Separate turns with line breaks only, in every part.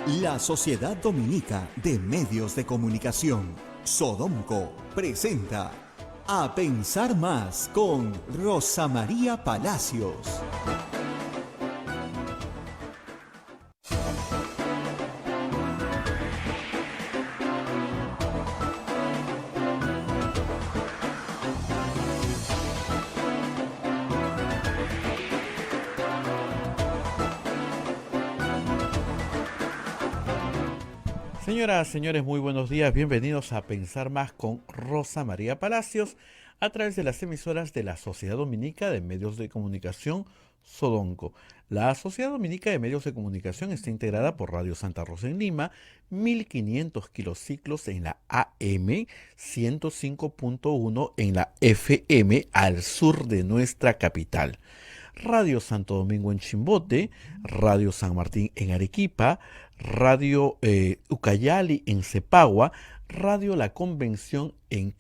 La Sociedad Dominica de Medios de Comunicación, Sodomco, presenta A Pensar Más con Rosa María Palacios.
Señoras, señores, muy buenos días. Bienvenidos a Pensar Más con Rosa María Palacios a través de las emisoras de la Sociedad Dominica de Medios de Comunicación, Sodonco. La Sociedad Dominica de Medios de Comunicación está integrada por Radio Santa Rosa en Lima, 1500 kilociclos en la AM, 105.1 en la FM al sur de nuestra capital. Radio Santo Domingo en Chimbote, Radio San Martín en Arequipa, Radio Ucayali en Cepagua, Radio La Convención en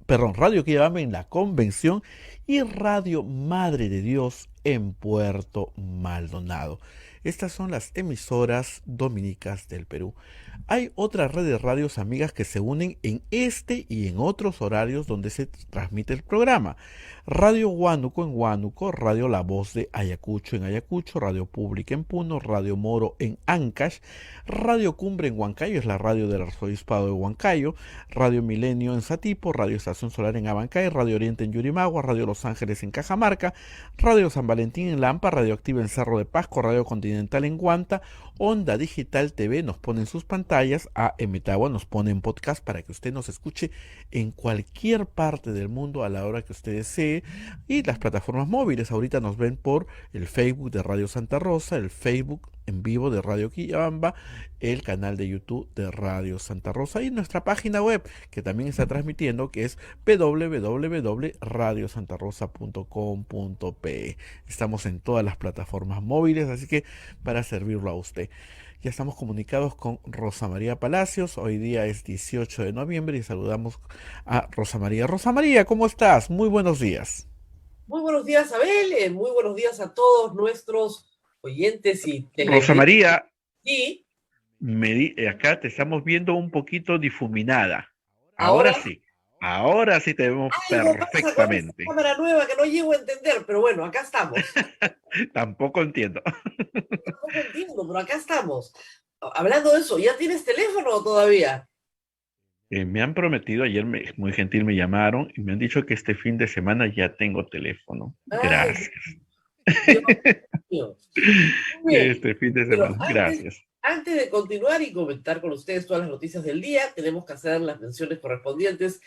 Radio Quillabamba en La Convención y Radio Madre de Dios en Puerto Maldonado. Estas son las emisoras dominicas del Perú. Hay otras redes de radios amigas que se unen en este y en otros horarios donde se transmite el programa. Radio Huánuco en Huánuco, Radio La Voz de Ayacucho en Ayacucho, Radio Pública en Puno, Radio Moro en Ancash, Radio Cumbre en Huancayo, es la radio del arzobispado de Huancayo, Radio Milenio en Satipo, Radio Estación Solar en Abancay, Radio Oriente en Yurimagua, Radio Los Ángeles en Cajamarca, Radio San Valentín en Lampa, Radio Activa en Cerro de Pasco, Radio Continental en Guanta, Onda Digital TV nos pone en sus pantallas, AM Tagua nos pone en podcast para que usted nos escuche en cualquier parte del mundo a la hora que usted desee, y las plataformas móviles. Ahorita nos ven por el Facebook de Radio Santa Rosa, el Facebook en vivo de Radio Quillabamba, el canal de YouTube de Radio Santa Rosa y nuestra página web que también está transmitiendo, que es www.radiosantarosa.com.pe. Estamos en todas las plataformas móviles, así que para servirlo a usted. Ya estamos comunicados con Rosa María Palacios. Hoy día es 18 de noviembre y saludamos a Rosa María. Rosa María, ¿cómo estás? Muy buenos días.
Muy buenos días, Abel. Muy buenos días a todos nuestros oyentes y televidentes.
Rosa María,
Sí.
Acá te estamos viendo un poquito difuminada. Ahora sí te vemos perfectamente.
Esta cámara nueva que no llego a entender, pero bueno, acá estamos.
Tampoco entiendo.
Tampoco entiendo, pero acá estamos. Hablando de eso, ¿ya tienes teléfono todavía?
Me han prometido, ayer muy gentil me llamaron y me han dicho que este fin de semana ya tengo teléfono. Gracias.
Dios. Bien.
Este fin de semana, gracias.
Antes de continuar y comentar con ustedes todas las noticias del día, tenemos que hacer las menciones correspondientes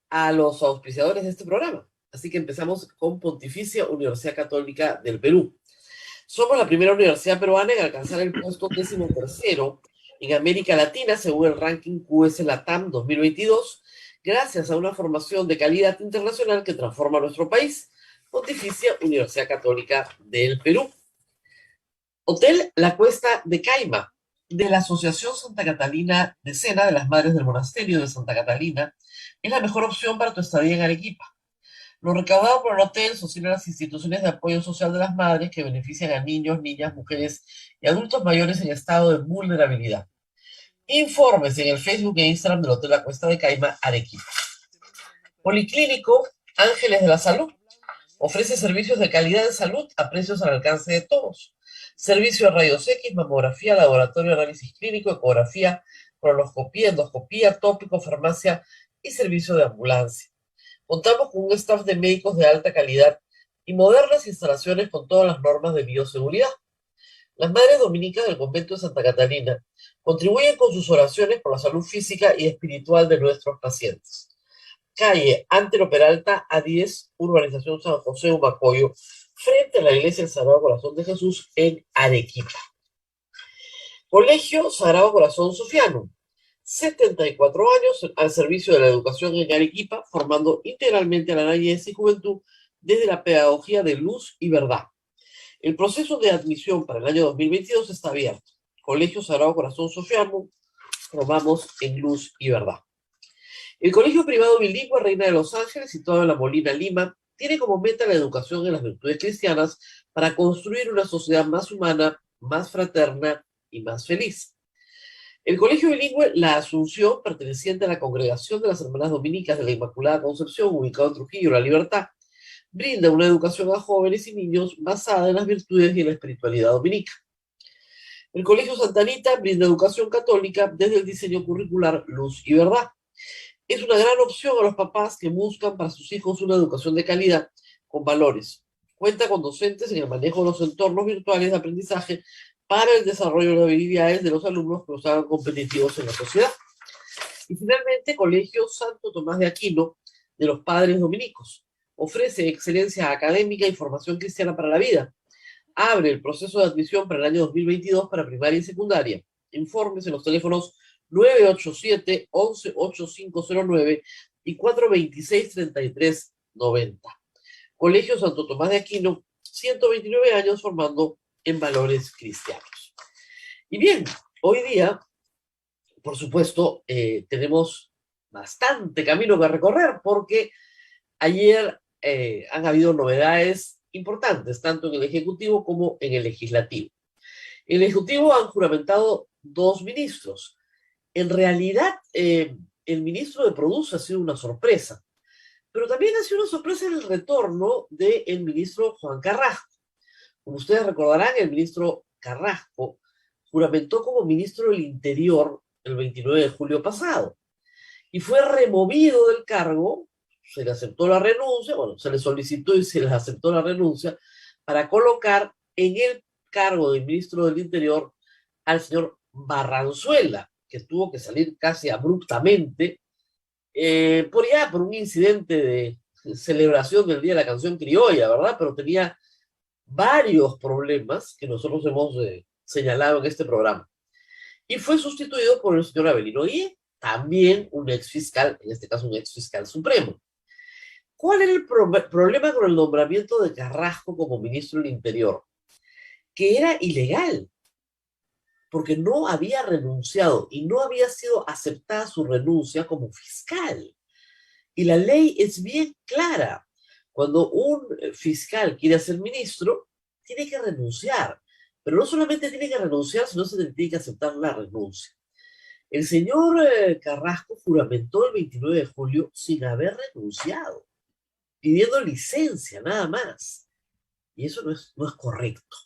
a los auspiciadores de este programa. Así que empezamos con Pontificia Universidad Católica del Perú. Somos la primera universidad peruana en alcanzar el puesto 13º en América Latina, según el ranking QS Latam 2022, gracias a una formación de calidad internacional que transforma nuestro país. Pontificia Universidad Católica del Perú. Hotel La Cuesta de Caima, de la Asociación Santa Catalina de Sena de las Madres del Monasterio de Santa Catalina, es la mejor opción para tu estadía en Arequipa. Lo recaudado por el hotel sostiene las instituciones de apoyo social de las madres que benefician a niños, niñas, mujeres y adultos mayores en estado de vulnerabilidad. Informes en el Facebook e Instagram del Hotel La Cuesta de Caima, Arequipa. Policlínico Ángeles de la Salud ofrece servicios de calidad de salud a precios al alcance de todos. Servicio de rayos X, mamografía, laboratorio de análisis clínico, ecografía, colonoscopía, endoscopía, tópico, farmacia y servicio de ambulancia. Contamos con un staff de médicos de alta calidad y modernas instalaciones con todas las normas de bioseguridad. Las Madres Dominicas del Convento de Santa Catalina contribuyen con sus oraciones por la salud física y espiritual de nuestros pacientes. Calle Antero Peralta, A10, Urbanización San José, Humacoyo, frente a la Iglesia del Sagrado Corazón de Jesús en Arequipa. Colegio Sagrado Corazón Sofiano, 74 años al servicio de la educación en Arequipa, formando integralmente a la niñez y juventud desde la pedagogía de luz y verdad. El proceso de admisión para el año 2022 está abierto. Colegio Sagrado Corazón Sofiano, formamos en luz y verdad. El Colegio Privado Bilingüe Reina de los Ángeles, situado en La Molina, Lima, tiene como meta la educación en las virtudes cristianas para construir una sociedad más humana, más fraterna y más feliz. El colegio bilingüe La Asunción, perteneciente a la Congregación de las Hermanas Dominicas de la Inmaculada Concepción, ubicado en Trujillo, La Libertad, brinda una educación a jóvenes y niños basada en las virtudes y en la espiritualidad dominica. El Colegio Santa Anita brinda educación católica desde el diseño curricular Luz y Verdad. Es una gran opción a los papás que buscan para sus hijos una educación de calidad con valores. Cuenta con docentes en el manejo de los entornos virtuales de aprendizaje para el desarrollo de habilidades de los alumnos que los hagan competitivos en la sociedad. Y finalmente, Colegio Santo Tomás de Aquino de los Padres Dominicos. Ofrece excelencia académica y formación cristiana para la vida. Abre el proceso de admisión para el año 2022 para primaria y secundaria. Informes en los teléfonos 987-118509 y 426-3390. Colegio Santo Tomás de Aquino, 129 años formando en valores cristianos. Y bien, hoy día, por supuesto, tenemos bastante camino que recorrer porque ayer han habido novedades importantes, tanto en el Ejecutivo como en el Legislativo. En el Ejecutivo han juramentado 2 ministros. En realidad, el ministro de Produce ha sido una sorpresa, pero también ha sido una sorpresa el retorno del ministro Juan Carrasco. Como ustedes recordarán, el ministro Carrasco juramentó como ministro del Interior el 29 de julio pasado y fue removido del cargo. Se le aceptó la renuncia, bueno, se le solicitó y se le aceptó la renuncia para colocar en el cargo de ministro del Interior al señor Barranzuela, que tuvo que salir casi abruptamente por un incidente de celebración del Día de la Canción Criolla, ¿verdad? Pero tenía varios problemas que nosotros hemos señalado en este programa. Y fue sustituido por el señor Avelino Guillén, también un ex fiscal, en este caso un ex fiscal supremo. ¿Cuál era el problema con el nombramiento de Carrasco como ministro del Interior? Que era ilegal, porque no había renunciado y no había sido aceptada su renuncia como fiscal. Y la ley es bien clara. Cuando un fiscal quiere ser ministro, tiene que renunciar. Pero no solamente tiene que renunciar, sino se tiene que aceptar la renuncia. El señor Carrasco juramentó el 29 de julio sin haber renunciado, pidiendo licencia, nada más. Y eso no es correcto.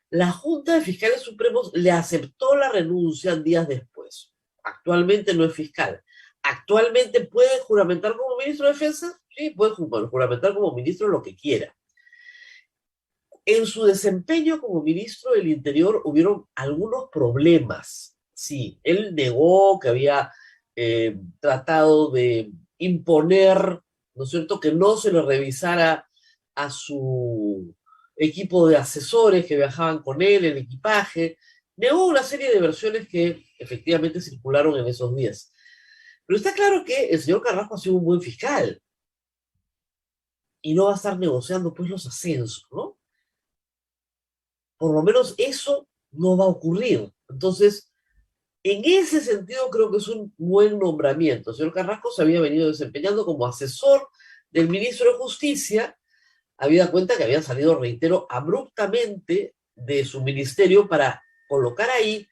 La Junta de Fiscales Supremos le aceptó la renuncia días después. Actualmente no es fiscal. Actualmente puede juramentar como ministro de Defensa. Sí, puede juramentar como ministro lo que quiera. En su desempeño como ministro del Interior hubieron algunos problemas. Sí, él negó que había tratado de imponer, ¿no es cierto?, que no se le revisara a su equipo de asesores que viajaban con él, el equipaje. Negó una serie de versiones que efectivamente circularon en esos días. Pero está claro que el señor Carrasco ha sido un buen fiscal y no va a estar negociando pues los ascensos, ¿no? Por lo menos eso no va a ocurrir. Entonces, en ese sentido creo que es un buen nombramiento. El señor Carrasco se había venido desempeñando como asesor del ministro de Justicia, habida cuenta que había salido, reitero, abruptamente de su ministerio para colocar ahí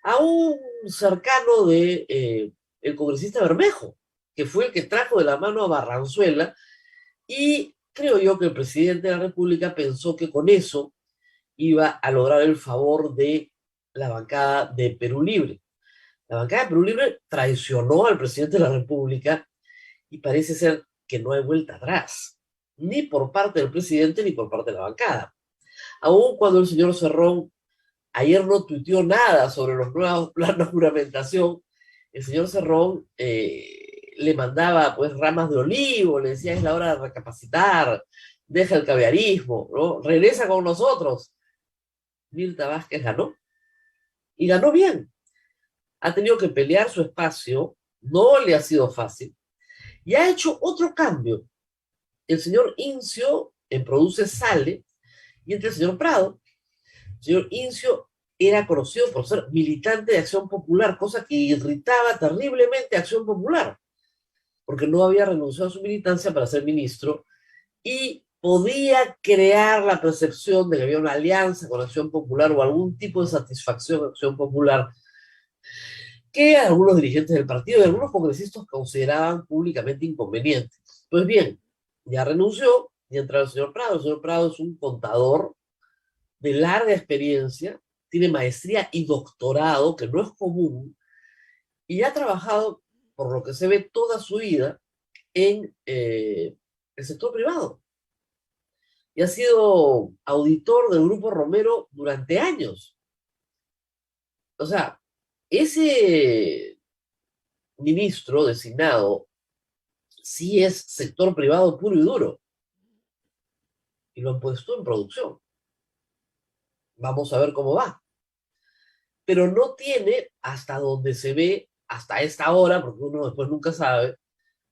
a un cercano de el congresista Bermejo, que fue el que trajo de la mano a Barranzuela, y creo yo que el presidente de la República pensó que con eso iba a lograr el favor de la bancada de Perú Libre. La bancada de Perú Libre traicionó al presidente de la República y parece ser que no hay vuelta atrás, ni por parte del presidente ni por parte de la bancada. Aun cuando el señor Cerrón ayer no tuiteó nada sobre los nuevos planos de juramentación, el señor Cerrón le mandaba pues ramas de olivo, le decía es la hora de recapacitar, deja el caviarismo, ¿no? Regresa con nosotros. Mirta Vázquez ganó, y ganó bien. Ha tenido que pelear su espacio, no le ha sido fácil, y ha hecho otro cambio. El señor Incio en Produce sale, y entra el señor Prado. El señor Incio era conocido por ser militante de Acción Popular, cosa que irritaba terriblemente a Acción Popular, porque no había renunciado a su militancia para ser ministro, y podía crear la percepción de que había una alianza con Acción Popular o algún tipo de satisfacción a Acción Popular que algunos dirigentes del partido y algunos congresistas consideraban públicamente inconveniente. Pues bien, ya renunció y entra el señor Prado. El señor Prado es un contador de larga experiencia, tiene maestría y doctorado, que no es común, y ha trabajado, por lo que se ve, toda su vida en el sector privado. Y ha sido auditor del Grupo Romero durante años. O sea, ese ministro designado sí es sector privado puro y duro. Y lo han puesto en producción. Vamos a ver cómo va. Pero no tiene, hasta donde se ve, hasta esta hora, porque uno después nunca sabe,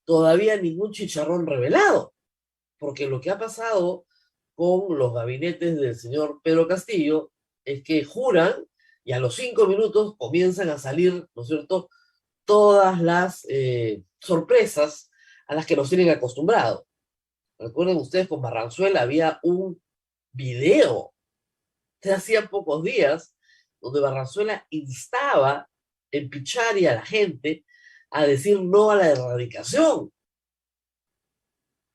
todavía ningún chicharrón revelado. Porque lo que ha pasado con los gabinetes del señor Pedro Castillo es que juran y a los 5 minutos comienzan a salir, ¿no es cierto?, todas las sorpresas a las que nos tienen acostumbrados. Recuerden ustedes, con Barranzuela había un video de hacía pocos días donde Barranzuela instaba en Pichari a la gente a decir no a la erradicación.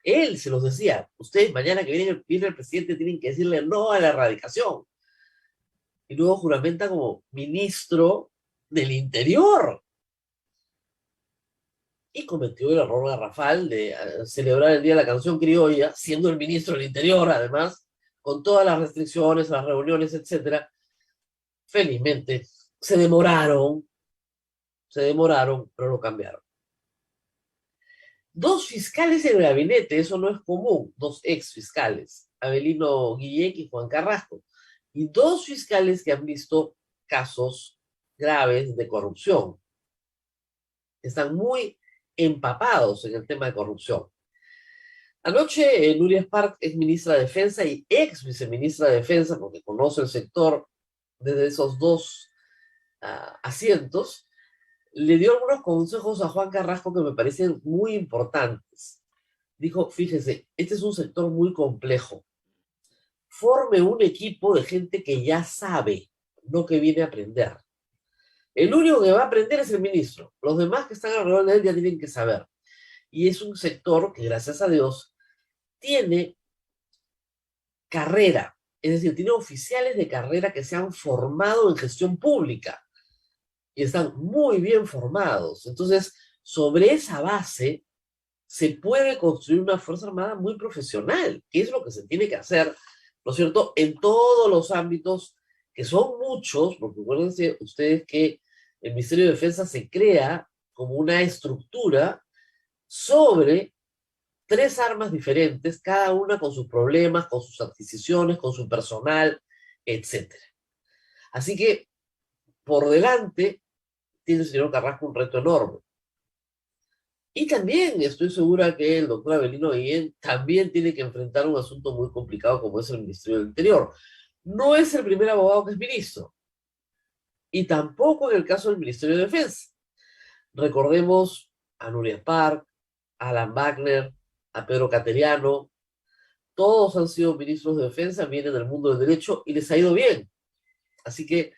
Él se los decía, ustedes mañana que viene el presidente tienen que decirle no a la erradicación. Y luego juramenta como ministro del Interior. Y cometió el error garrafal de celebrar el Día de la Canción Criolla, siendo el ministro del Interior, además, con todas las restricciones, las reuniones, etc. Felizmente, se demoraron, pero lo cambiaron. 2 fiscales en el gabinete, eso no es común, 2 ex fiscales, Avelino Guillén y Juan Carrasco, y 2 fiscales que han visto casos graves de corrupción. Están muy empapados en el tema de corrupción. Anoche, Nuria Spark, ex ministra de Defensa y ex viceministra de Defensa, porque conoce el sector desde esos 2 asientos, le dio algunos consejos a Juan Carrasco que me parecen muy importantes. Dijo, fíjese, este es un sector muy complejo. Forme un equipo de gente que ya sabe, no que viene a aprender. El único que va a aprender es el ministro. Los demás que están alrededor de él ya tienen que saber. Y es un sector que, gracias a Dios, tiene carrera. Es decir, tiene oficiales de carrera que se han formado en gestión pública. Y están muy bien formados. Entonces, sobre esa base, se puede construir una Fuerza Armada muy profesional, que es lo que se tiene que hacer, ¿no es cierto?, en todos los ámbitos, que son muchos, porque acuérdense ustedes que el Ministerio de Defensa se crea como una estructura sobre 3 armas diferentes, cada una con sus problemas, con sus adquisiciones, con su personal, etc. Así que, por delante, tiene el señor Carrasco un reto enorme. Y también estoy segura que el doctor Avelino Guillén también tiene que enfrentar un asunto muy complicado como es el Ministerio del Interior. No es el primer abogado que es ministro. Y tampoco en el caso del Ministerio de Defensa. Recordemos a Nuria Spark, a Alan Wagner, a Pedro Cateriano. Todos han sido ministros de defensa, vienen del mundo del derecho y les ha ido bien. Así que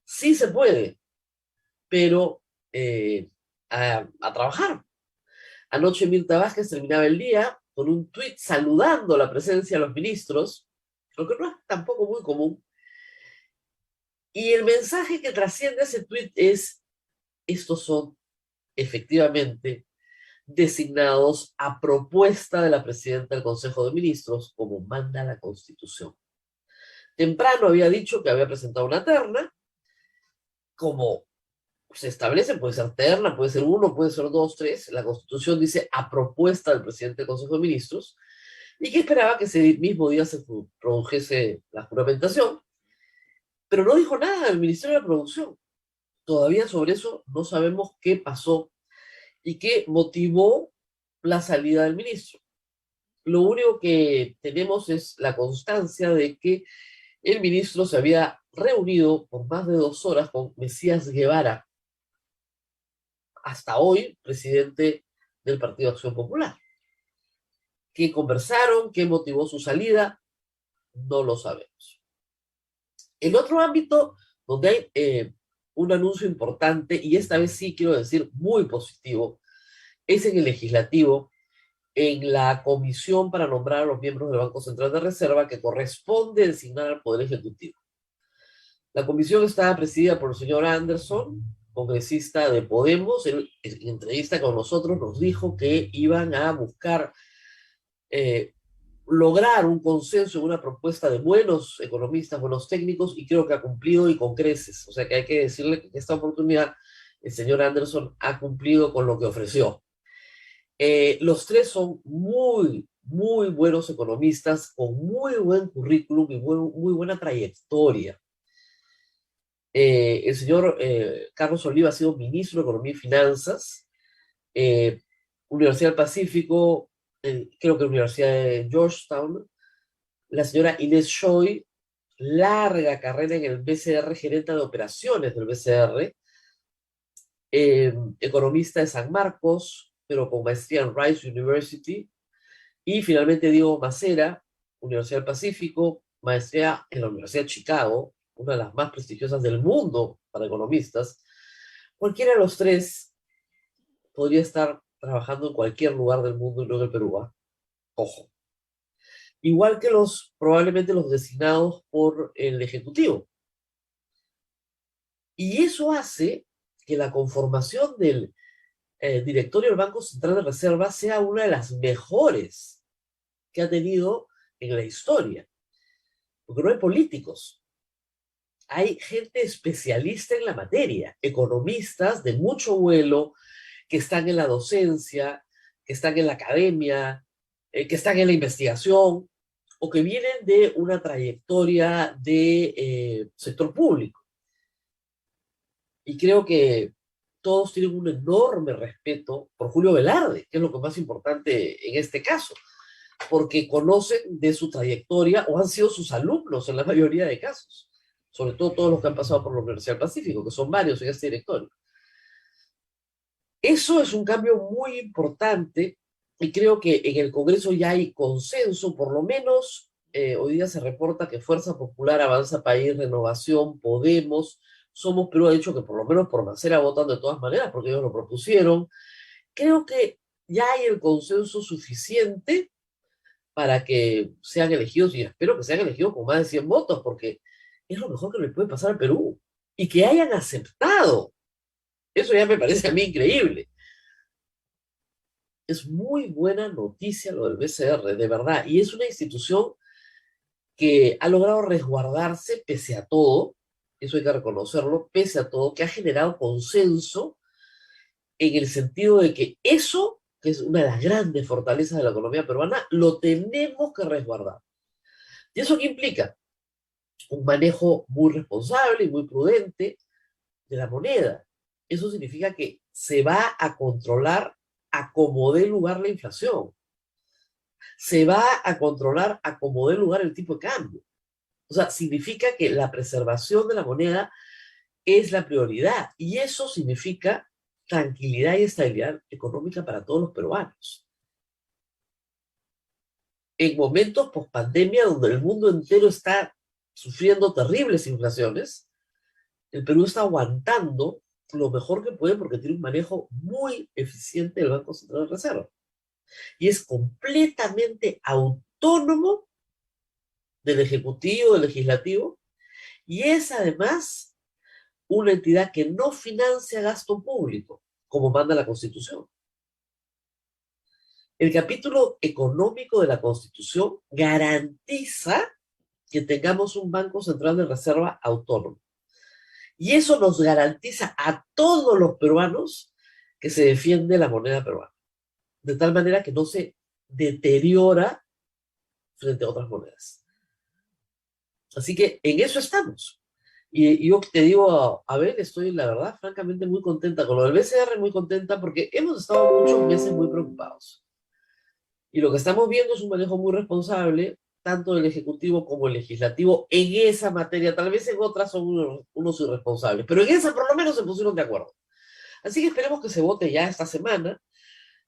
sí se puede, pero a trabajar. Anoche Mirta Vázquez terminaba el día con un tuit saludando la presencia de los ministros, lo que no es tampoco muy común. Y el mensaje que trasciende ese tuit es, estos son efectivamente designados a propuesta de la presidenta del Consejo de Ministros, como manda la Constitución. Temprano había dicho que había presentado una terna, como se establece, puede ser terna, puede ser 1, puede ser 2, 3. La Constitución dice a propuesta del presidente del Consejo de Ministros, y que esperaba que ese mismo día se produjese la juramentación, pero no dijo nada del Ministerio de la Producción. Todavía sobre eso no sabemos qué pasó y qué motivó la salida del ministro. Lo único que tenemos es la constancia de que el ministro se había reunido por más de 2 horas con Mesías Guevara, hasta hoy presidente del Partido Acción Popular. ¿Qué conversaron? ¿Qué motivó su salida? No lo sabemos. El otro ámbito donde hay un anuncio importante, y esta vez sí quiero decir muy positivo, es en el legislativo, en la comisión para nombrar a los miembros del Banco Central de Reserva que corresponde designar al Poder Ejecutivo. La comisión está presidida por el señor Anderson, congresista de Podemos. Él, en entrevista con nosotros, nos dijo que iban a buscar lograr un consenso en una propuesta de buenos economistas, buenos técnicos, y creo que ha cumplido y con creces. O sea que hay que decirle que en esta oportunidad el señor Anderson ha cumplido con lo que ofreció. Los tres son muy, muy buenos economistas, con muy buen currículum y muy buena trayectoria. El señor Carlos Oliva ha sido ministro de Economía y Finanzas, Universidad del Pacífico, creo que Universidad de Georgetown. La señora Inés Choi, larga carrera en el BCR, gerente de operaciones del BCR, economista de San Marcos, pero con maestría en Rice University. Y finalmente Diego Macera, Universidad del Pacífico, maestría en la Universidad de Chicago, una de las más prestigiosas del mundo para economistas. Cualquiera de los tres podría estar trabajando en cualquier lugar del mundo y no en el Perú. Ojo. Igual que probablemente los designados por el Ejecutivo. Y eso hace que la conformación del directorio del Banco Central de Reserva sea una de las mejores que ha tenido en la historia. Porque no hay políticos. Hay gente especialista en la materia, economistas de mucho vuelo, que están en la docencia, que están en la academia, que están en la investigación, o que vienen de una trayectoria de sector público. Y creo que todos tienen un enorme respeto por Julio Velarde, que es lo que más importante en este caso, porque conocen de su trayectoria o han sido sus alumnos en la mayoría de casos, sobre todo todos los que han pasado por la Universidad del Pacífico, que son varios en este directorio. Eso es un cambio muy importante y creo que en el Congreso ya hay consenso, por lo menos hoy día se reporta que Fuerza Popular, Avanza País, Renovación, Podemos, Somos Perú ha dicho que por lo menos por Macera votan de todas maneras porque ellos lo propusieron. Creo que ya hay el consenso suficiente para que sean elegidos, y espero que sean elegidos con más de 100 votos, porque es lo mejor que le puede pasar al Perú. Y que hayan aceptado. Eso ya me parece a mí increíble. Es muy buena noticia lo del BCR, de verdad. Y es una institución que ha logrado resguardarse pese a todo, eso hay que reconocerlo, pese a todo, que ha generado consenso en el sentido de que eso, que es una de las grandes fortalezas de la economía peruana, lo tenemos que resguardar. ¿Y eso qué implica? Un manejo muy responsable y muy prudente de la moneda. Eso significa que se va a controlar a como dé lugar la inflación. Se va a controlar a como dé lugar el tipo de cambio. O sea, significa que la preservación de la moneda es la prioridad. Y eso significa tranquilidad y estabilidad económica para todos los peruanos. En momentos post-pandemia, donde el mundo entero está sufriendo terribles inflaciones, el Perú está aguantando lo mejor que puede porque tiene un manejo muy eficiente del Banco Central de Reserva. Y es completamente autónomo del Ejecutivo, del Legislativo, y es además una entidad que no financia gasto público, como manda la Constitución. El capítulo económico de la Constitución garantiza que tengamos un Banco Central de Reserva autónomo. Y eso nos garantiza a todos los peruanos que se defiende la moneda peruana, de tal manera que no se deteriora frente a otras monedas. Así que en eso estamos. Y yo te digo, a ver, estoy, la verdad, francamente muy contenta con lo del BCR, muy contenta, porque hemos estado muchos meses muy preocupados. Y lo que estamos viendo es un manejo muy responsable, tanto del Ejecutivo como el Legislativo, en esa materia. Tal vez en otras son unos irresponsables, pero en esa por lo menos se pusieron de acuerdo. Así que esperemos que se vote ya esta semana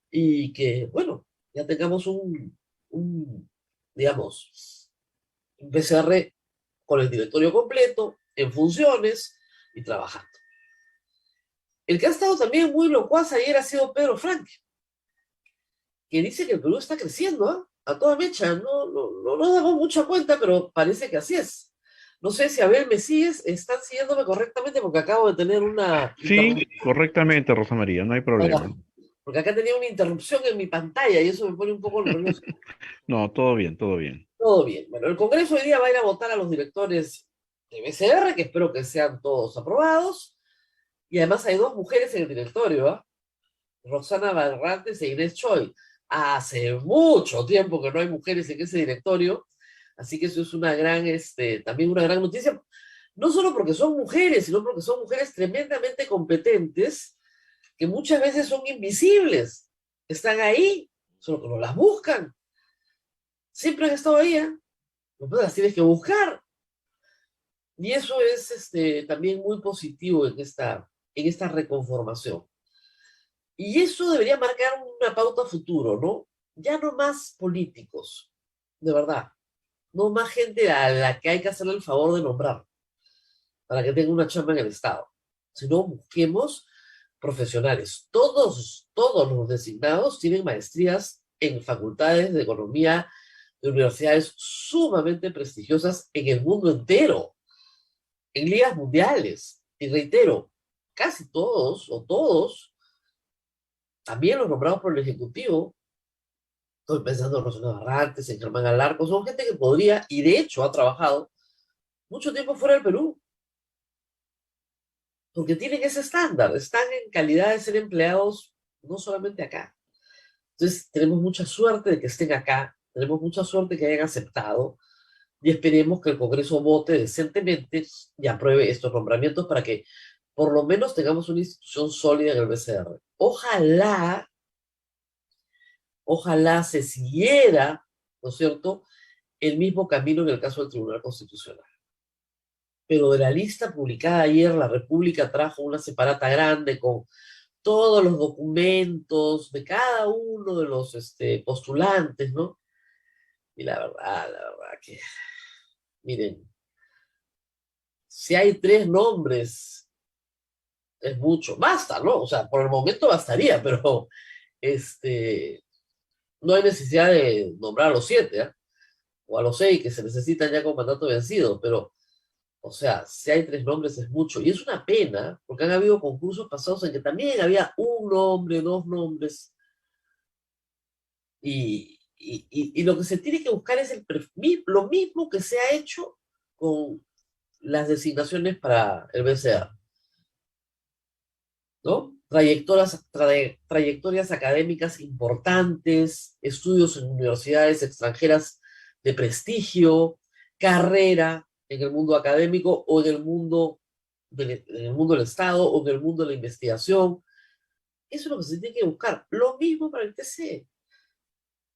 y que, bueno, ya tengamos un digamos, un PCR con el directorio completo, en funciones y trabajando. El que ha estado también muy locuaz ayer ha sido Pedro Frank, que dice que el Perú está creciendo, ¿eh? A toda mecha. No nos damos mucha cuenta, pero parece que así es. No sé si Abel Mesías están siguiéndome correctamente porque acabo de tener una
Sí,
interrupción.
correctamente, Rosa María, no hay problema.
Porque acá tenía una interrupción en mi pantalla y eso me pone un poco nervioso.
No, todo bien, todo bien.
Todo bien. Bueno, el Congreso hoy día va a ir a votar a los directores de BCR, que espero que sean todos aprobados. Y además hay dos mujeres en el directorio, ¿ah? Roxana Barrantes e Inés Choi. Hace mucho tiempo que no hay mujeres en ese directorio, así que eso es una gran, también una gran noticia, no solo porque son mujeres, sino porque son mujeres tremendamente competentes, que muchas veces son invisibles, están ahí, solo que no las buscan. Siempre han estado ahí, ¿eh? No las tienes que buscar. Y eso es también muy positivo en esta reconformación. Y eso debería marcar una pauta futuro, ¿no? Ya no más políticos, de verdad. No más gente a la que hay que hacerle el favor de nombrar para que tenga una chamba en el Estado. Sino busquemos profesionales. Todos los designados tienen maestrías en facultades de economía de universidades sumamente prestigiosas en el mundo entero, en ligas mundiales. Y reitero, casi todos o todos, también los nombrados por el Ejecutivo, estoy pensando en Rosana Barrantes, en Germán Alarco, son gente que podría, y de hecho ha trabajado mucho tiempo fuera del Perú, porque tienen ese estándar, están en calidad de ser empleados no solamente acá. Entonces tenemos mucha suerte de que estén acá, tenemos mucha suerte de que hayan aceptado, y esperemos que el Congreso vote decentemente y apruebe estos nombramientos para que por lo menos tengamos una institución sólida en el BCR. Ojalá se siguiera, ¿no es cierto?, el mismo camino en el caso del Tribunal Constitucional. Pero de la lista publicada ayer, La República trajo una separata grande con todos los documentos de cada uno de los postulantes, ¿no? Y la verdad que, miren, si hay 3 nombres, es mucho, basta, ¿no? O sea, por el momento bastaría, pero no hay necesidad de nombrar a los 7, ¿eh? O a los 6 que se necesitan ya con mandato vencido, pero, o sea, si hay 3 nombres es mucho. Y es una pena, porque han habido concursos pasados en que también había un nombre, 2 nombres, y lo que se tiene que buscar es lo mismo que se ha hecho con las designaciones para el BCA, ¿no? Trayectorias académicas importantes, estudios en universidades extranjeras de prestigio, carrera en el mundo académico o en el mundo del Estado o en el mundo de la investigación. Eso es lo que se tiene que buscar. Lo mismo para el TC.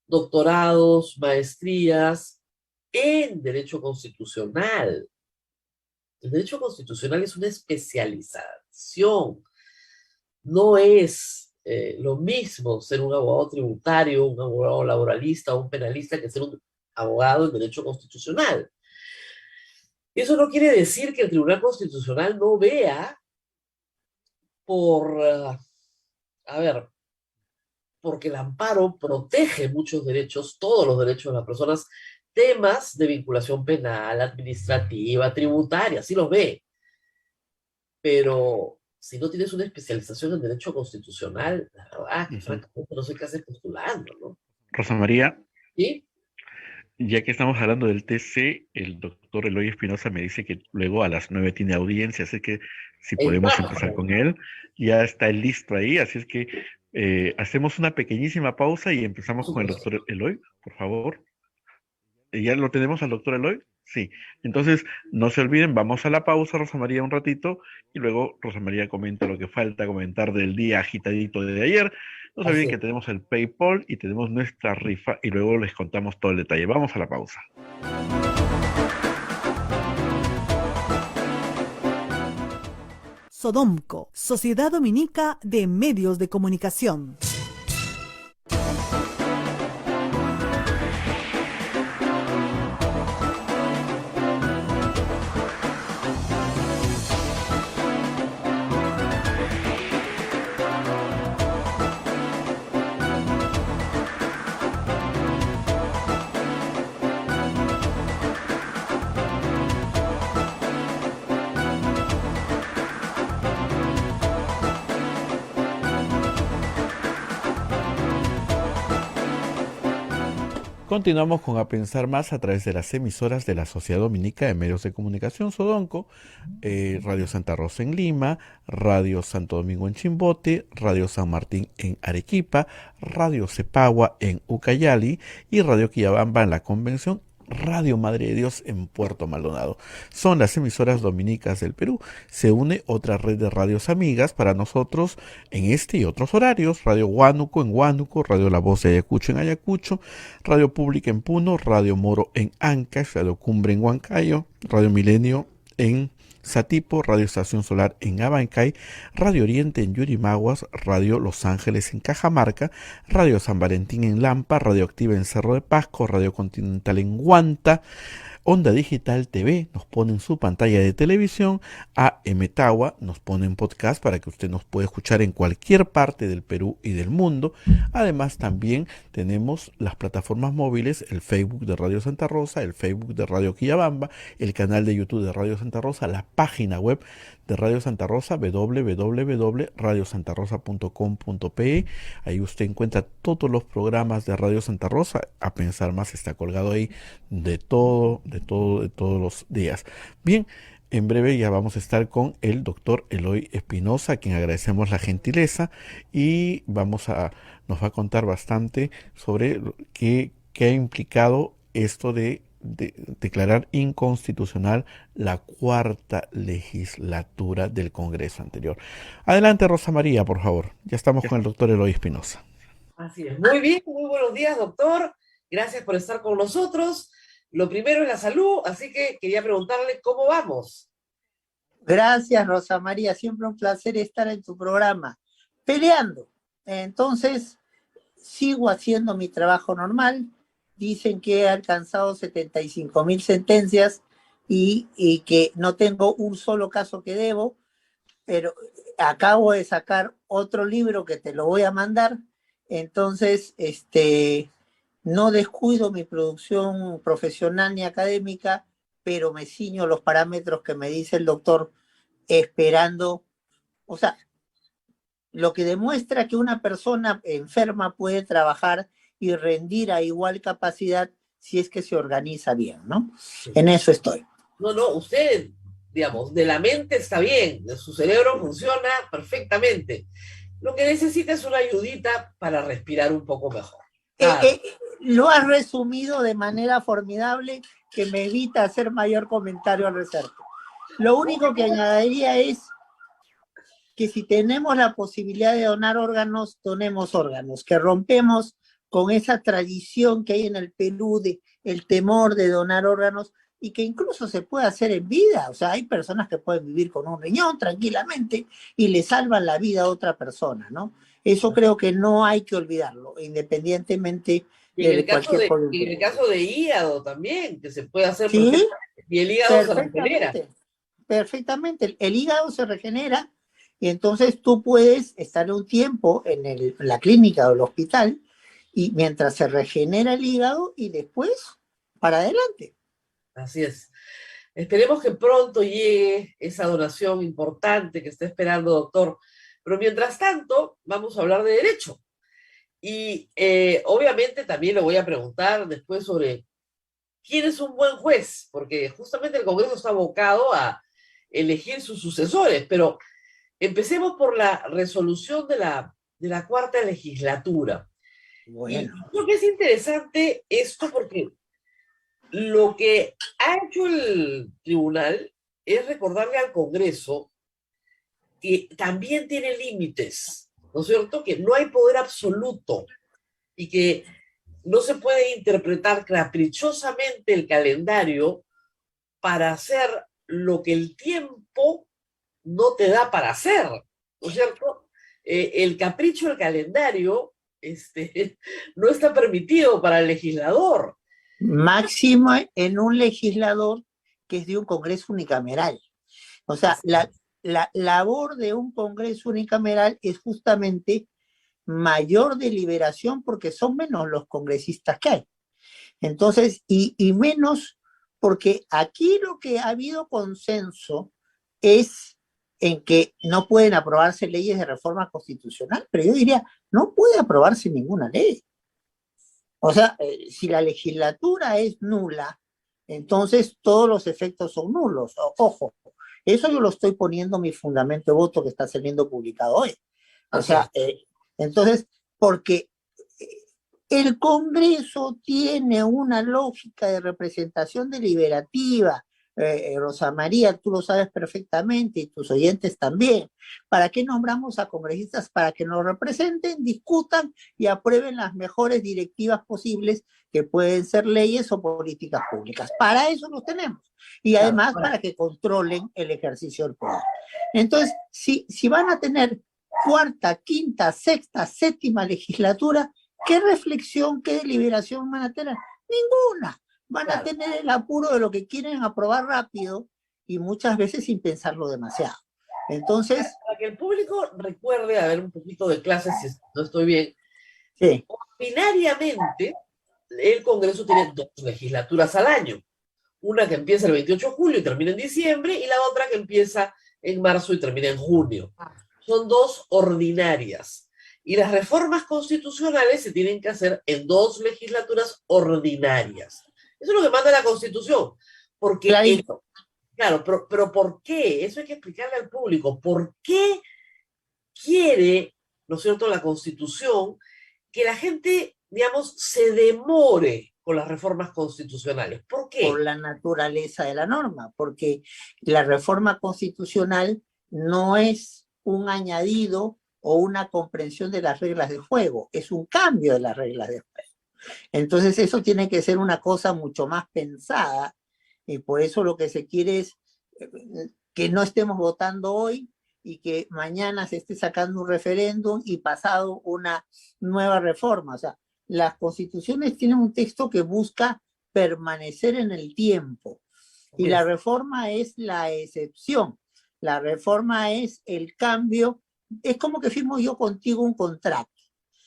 Doctorados, maestrías en Derecho Constitucional. El Derecho Constitucional es una especialización. No es lo mismo ser un abogado tributario, un abogado laboralista o un penalista que ser un abogado en Derecho Constitucional. Eso no quiere decir que el Tribunal Constitucional no vea porque el amparo protege muchos derechos, todos los derechos de las personas, temas de vinculación penal, administrativa, tributaria, sí los ve. Pero si no tienes una especialización en derecho constitucional, la verdad que francamente no sé qué haces postulando, ¿no?
Rosa María,
¿Sí?
ya que estamos hablando del TC, el doctor Eloy Espinosa me dice que luego a las 9 tiene audiencia, así que si podemos empezar con él, ya está listo ahí, así es que hacemos una pequeñísima pausa y empezamos con el doctor Eloy, por favor. ¿Ya lo tenemos al doctor Eloy? Sí. Entonces, no se olviden, vamos a la pausa, Rosa María, un ratito, y luego Rosa María comenta lo que falta comentar del día agitadito de ayer. No se olviden que tenemos el PayPal y tenemos nuestra rifa, y luego les contamos todo el detalle. Vamos a la pausa.
Sodomco, Sociedad Dominica de Medios de Comunicación.
Continuamos con A Pensar Más a través de las emisoras de la Sociedad Dominica de Medios de Comunicación Sodonco, Radio Santa Rosa en Lima, Radio Santo Domingo en Chimbote, Radio San Martín en Arequipa, Radio Cepagua en Ucayali y Radio Quillabamba en la Convención, Radio Madre de Dios en Puerto Maldonado. Son las emisoras dominicas del Perú. Se une otra red de radios amigas para nosotros en este y otros horarios. Radio Huánuco en Huánuco, Radio La Voz de Ayacucho en Ayacucho, Radio Pública en Puno, Radio Moro en Ancash, Radio Cumbre en Huancayo, Radio Milenio en Satipo, Radio Estación Solar en Abancay, Radio Oriente en Yurimaguas, Radio Los Ángeles en Cajamarca, Radio San Valentín en Lampa, Radio Activa en Cerro de Pasco, Radio Continental en Huanta, Onda Digital TV nos pone en su pantalla de televisión, AM Tawa nos pone en podcast para que usted nos pueda escuchar en cualquier parte del Perú y del mundo. Además también tenemos las plataformas móviles, el Facebook de Radio Santa Rosa, el Facebook de Radio Quillabamba, el canal de YouTube de Radio Santa Rosa, la página web de Radio Santa Rosa, www.radiosantarosa.com.pe. Ahí usted encuentra todos los programas de Radio Santa Rosa. A Pensar Más está colgado ahí de todos los días. Bien, en breve ya vamos a estar con el doctor Eloy Espinosa, a quien agradecemos la gentileza, y nos va a contar bastante sobre qué ha implicado esto de declarar inconstitucional la cuarta legislatura del Congreso anterior. Adelante, Rosa María, por favor. Ya estamos con el doctor Eloy Espinosa.
Así es. Muy bien, muy buenos días, doctor. Gracias por estar con nosotros. Lo primero es la salud, así que quería preguntarle cómo vamos.
Gracias, Rosa María. Siempre un placer estar en tu programa. Peleando. Entonces, sigo haciendo mi trabajo normal. Dicen que he alcanzado 75,000 sentencias y que no tengo un solo caso que debo, pero acabo de sacar otro libro que te lo voy a mandar. Entonces, no descuido mi producción profesional ni académica, pero me ciño los parámetros que me dice el doctor, esperando. O sea, lo que demuestra que una persona enferma puede trabajar y rendir a igual capacidad si es que se organiza bien, ¿no? En eso estoy.
No, usted, digamos, de la mente está bien, de su cerebro funciona perfectamente. Lo que necesita es una ayudita para respirar un poco mejor. Claro.
Lo has resumido de manera formidable que me evita hacer mayor comentario al respecto. Lo único que añadiría es que si tenemos la posibilidad de donar órganos, donemos órganos, que rompemos con esa tradición que hay en el Perú de el temor de donar órganos y que incluso se puede hacer en vida. O sea, hay personas que pueden vivir con un riñón tranquilamente y le salvan la vida a otra persona, ¿no? Eso creo que no hay que olvidarlo, independientemente de cualquier coyuntura.
Y en el caso de hígado también, que se puede hacer.
Sí,
y el hígado se regenera.
Perfectamente. El hígado se regenera y entonces tú puedes estar un tiempo en la clínica o el hospital y mientras se regenera el hígado y después para adelante.
Así es. Esperemos que pronto llegue esa donación importante que está esperando, doctor. Pero mientras tanto, vamos a hablar de derecho. Y obviamente también le voy a preguntar después sobre quién es un buen juez, porque justamente el Congreso está abocado a elegir sus sucesores. Pero empecemos por la resolución de la cuarta legislatura.
Bueno.
Y creo que es interesante esto porque lo que ha hecho el tribunal es recordarle al Congreso que también tiene límites, ¿no es cierto? Que no hay poder absoluto y que no se puede interpretar caprichosamente el calendario para hacer lo que el tiempo no te da para hacer, ¿no es cierto? El capricho del calendario no está permitido para el legislador.
Máximo en un legislador que es de un Congreso unicameral. O sea, la labor de un Congreso unicameral es justamente mayor deliberación porque son menos los congresistas que hay. Entonces, y menos porque aquí lo que ha habido consenso es en que no pueden aprobarse leyes de reforma constitucional, pero yo diría, no puede aprobarse ninguna ley. O sea, si la legislatura es nula, entonces todos los efectos son nulos. Ojo, eso yo lo estoy poniendo en mi fundamento de voto que está saliendo publicado hoy. O
Así
sea,
es.
entonces, porque el Congreso tiene una lógica de representación deliberativa. Rosa María, tú lo sabes perfectamente y tus oyentes también. ¿Para qué nombramos a congresistas? Para que nos representen, discutan y aprueben las mejores directivas posibles que pueden ser leyes o políticas públicas. Para eso los tenemos. Y
Claro.
además
Ahora,
para que controlen el ejercicio del poder. Entonces, si van a tener cuarta, quinta, sexta, séptima legislatura, ¿qué reflexión, qué deliberación van a tener? Ninguna. Van a
claro.
tener el apuro de lo que quieren aprobar rápido y muchas veces sin pensarlo demasiado. Entonces,
Para que el público recuerde, a ver, un poquito de clases, si no estoy bien,
sí,
ordinariamente el Congreso tiene 2 legislaturas al año. Una que empieza el 28 de julio y termina en diciembre, y la otra que empieza en marzo y termina en junio. Son 2 ordinarias. Y las reformas constitucionales se tienen que hacer en 2 legislaturas ordinarias. Eso es lo que manda la Constitución. Porque,
clarito.
claro, pero ¿por qué? Eso hay que explicarle al público. ¿Por qué quiere, ¿no es cierto?, la Constitución que la gente, digamos, se demore con las reformas constitucionales? ¿Por
Por
qué?
la naturaleza de la norma, porque la reforma constitucional no es un añadido o una comprensión de las reglas de juego, es un cambio de las reglas de juego. Entonces eso tiene que ser una cosa mucho más pensada y por eso lo que se quiere es que no estemos votando hoy y que mañana se esté sacando un referéndum y pasado una nueva reforma. O sea, las constituciones tienen un texto que busca permanecer en el tiempo y la reforma es la excepción. La reforma es el cambio. Es como que firmo yo contigo un contrato.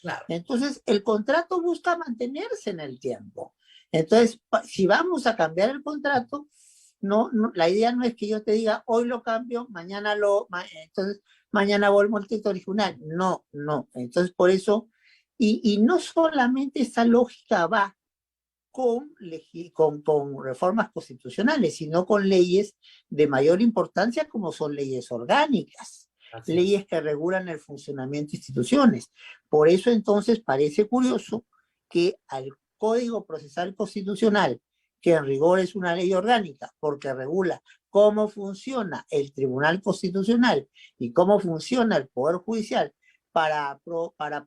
Claro.
Entonces, el contrato busca mantenerse en el tiempo. Entonces, si vamos a cambiar el contrato, la idea no es que yo te diga, hoy lo cambio, entonces mañana vuelvo al texto original. No, no. Entonces, por eso, y no solamente esa lógica va con reformas constitucionales, sino con leyes de mayor importancia como son leyes orgánicas, leyes que regulan el funcionamiento de instituciones. Por eso entonces parece curioso que al Código Procesal Constitucional, que en rigor es una ley orgánica, porque regula cómo funciona el Tribunal Constitucional y cómo funciona el Poder Judicial, para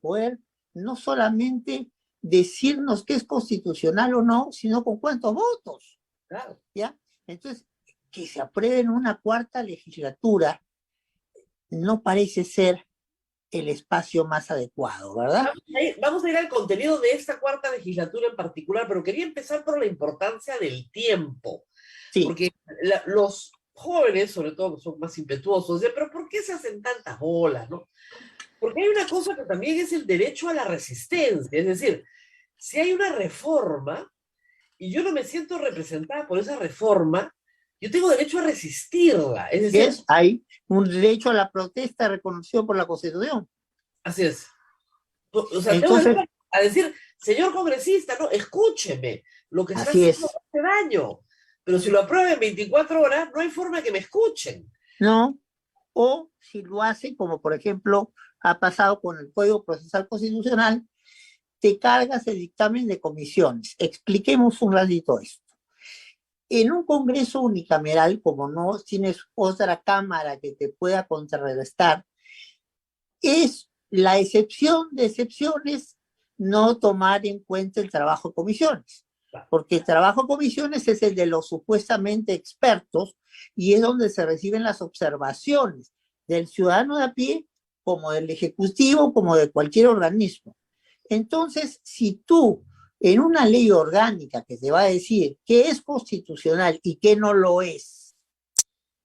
poder no solamente decirnos que es constitucional o no, sino con cuántos votos.
Claro.
¿Ya? Entonces, que se apruebe en una cuarta legislatura no parece ser el espacio más adecuado, ¿verdad?
Vamos a ir al contenido de esta cuarta legislatura en particular, pero quería empezar por la importancia del tiempo.
Sí.
Porque los jóvenes, sobre todo, que son más impetuosos, dicen, pero ¿por qué se hacen tantas olas, no? Porque hay una cosa que también es el derecho a la resistencia. Es decir, si hay una reforma y yo no me siento representada por esa reforma, yo tengo derecho a resistirla. Es decir,
hay un derecho a la protesta reconocido por la Constitución.
Así es. O sea,
entonces,
tengo derecho a decir, señor congresista, no, escúcheme, lo que está haciendo hace daño. Pero si lo aprueben en 24 horas, no hay forma de que me escuchen.
No, o si lo hacen, como por ejemplo ha pasado con el Código Procesal Constitucional, te cargas el dictamen de comisiones. Expliquemos un ratito esto. En un Congreso unicameral, como no tienes otra cámara que te pueda contrarrestar, es la excepción de excepciones no tomar en cuenta el trabajo de comisiones. Porque el trabajo de comisiones es el de los supuestamente expertos y es donde se reciben las observaciones del ciudadano de a pie, como del Ejecutivo, como de cualquier organismo. Entonces, si tú, en una ley orgánica que te va a decir qué es constitucional y qué no lo es,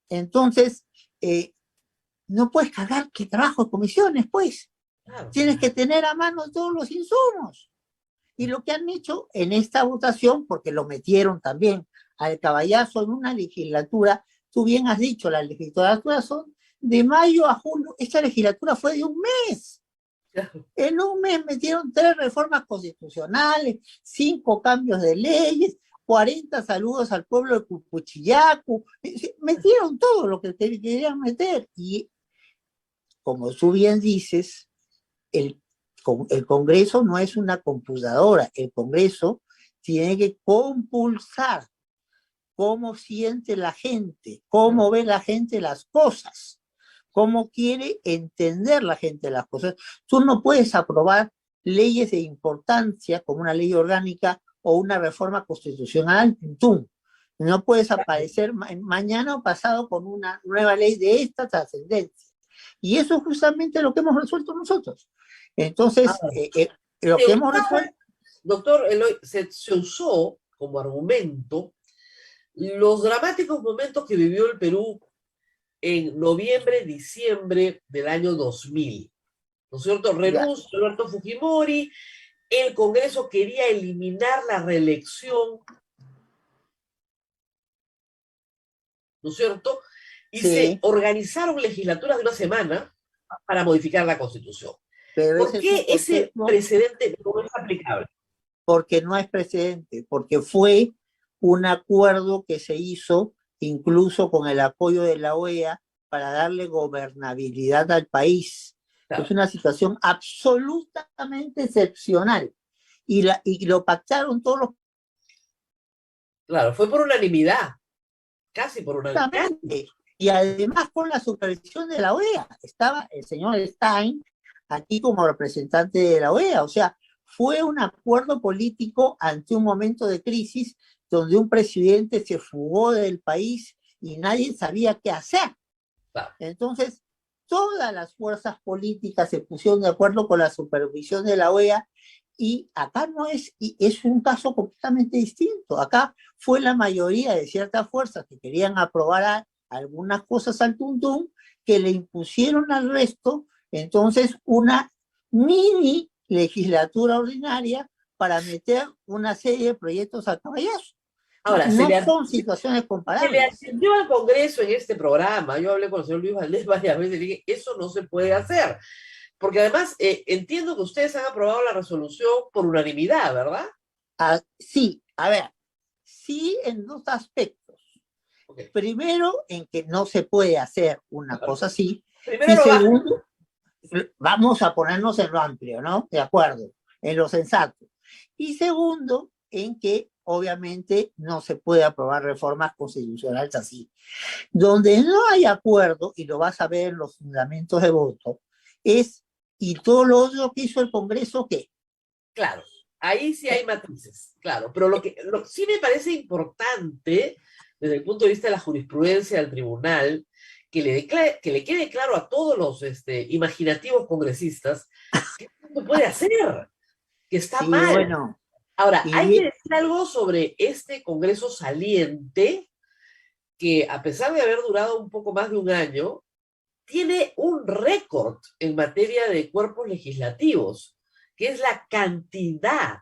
entonces no puedes cargar que trabajo de comisiones, pues. Claro. Tienes que tener a mano todos los insumos. Y lo que han hecho en esta votación, porque lo metieron también al caballazo en una legislatura, tú bien has dicho, las legislaturas son de mayo a julio, esta legislatura fue de un mes. En un mes metieron 3 reformas constitucionales, 5 cambios de leyes, 40 saludos al pueblo de Cupuchillacu, metieron todo lo que querían meter. Y como tú bien dices, el Congreso no es una computadora, el Congreso tiene que compulsar cómo siente la gente, cómo ve la gente las cosas, cómo quiere entender la gente las cosas. Tú no puedes aprobar leyes de importancia como una ley orgánica o una reforma constitucional, ¡tum! No puedes aparecer mañana o pasado con una nueva ley de esta trascendencia. Y eso es justamente lo que hemos resuelto nosotros. Entonces, lo que hemos resuelto...
Doctor Eloy, se usó como argumento los dramáticos momentos que vivió el Perú en noviembre, diciembre del año 2000. ¿No es cierto? Renunció Alberto Fujimori, el Congreso quería eliminar la reelección, ¿no es cierto? Y se organizaron legislaturas de una semana para modificar la Constitución.
Pero
¿Por qué ese precedente no es aplicable?
Porque no es precedente, porque fue un acuerdo que se hizo incluso con el apoyo de la OEA para darle gobernabilidad al país. Claro. Es una situación absolutamente excepcional. Y lo pactaron todos los...
Claro, fue por unanimidad, casi por unanimidad.
Y además con la supervisión de la OEA. Estaba el señor Stein aquí como representante de la OEA. O sea, fue un acuerdo político ante un momento de crisis donde un presidente se fugó del país y nadie sabía qué hacer. Entonces, todas las fuerzas políticas se pusieron de acuerdo con la supervisión de la OEA y acá no es, y es un caso completamente distinto. Acá fue la mayoría de ciertas fuerzas que querían aprobar algunas cosas al tuntún que le impusieron al resto, entonces una mini legislatura ordinaria para meter una serie de proyectos al caballazo. Ahora, no son situaciones comparables.
Se le atendió al Congreso en este programa. Yo hablé con el señor Luis Valdés varias veces y dije, eso no se puede hacer. Porque además, entiendo que ustedes han aprobado la resolución por unanimidad, ¿verdad?
Sí, a ver, sí en 2 aspectos. Okay. Primero, en que no se puede hacer una cosa así.
Primero,
y segundo, vamos a ponernos en lo amplio, ¿no? De acuerdo, en lo sensato. Y segundo, en que obviamente no se puede aprobar reformas constitucionales así. Donde no hay acuerdo, y lo vas a ver en los fundamentos de voto, es, y todo lo otro que hizo el Congreso, ¿qué?
Claro, ahí sí hay matices, claro, pero lo que sí me parece importante, desde el punto de vista de la jurisprudencia del tribunal, que le quede claro a todos los imaginativos congresistas que no se puede hacer, que está mal.
Bueno,
ahora, hay que decir algo sobre este Congreso saliente, que a pesar de haber durado un poco más de un año, tiene un récord en materia de cuerpos legislativos, que es la cantidad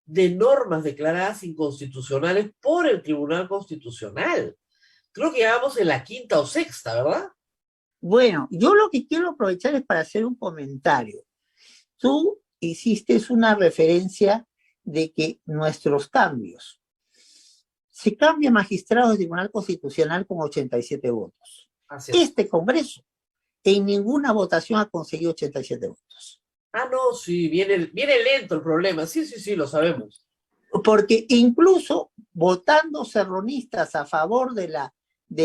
de normas declaradas inconstitucionales por el Tribunal Constitucional. Creo que ya vamos en la 5ª o 6ª, ¿verdad?
Bueno, yo lo que quiero aprovechar es para hacer un comentario. Tú hiciste una referencia de que nuestros cambios, se cambia magistrado del Tribunal Constitucional con 87 votos. Este Congreso en ninguna votación ha conseguido 87 votos.
Ah, no, sí, viene lento el problema. Sí, lo sabemos.
Porque incluso votando serronistas a favor de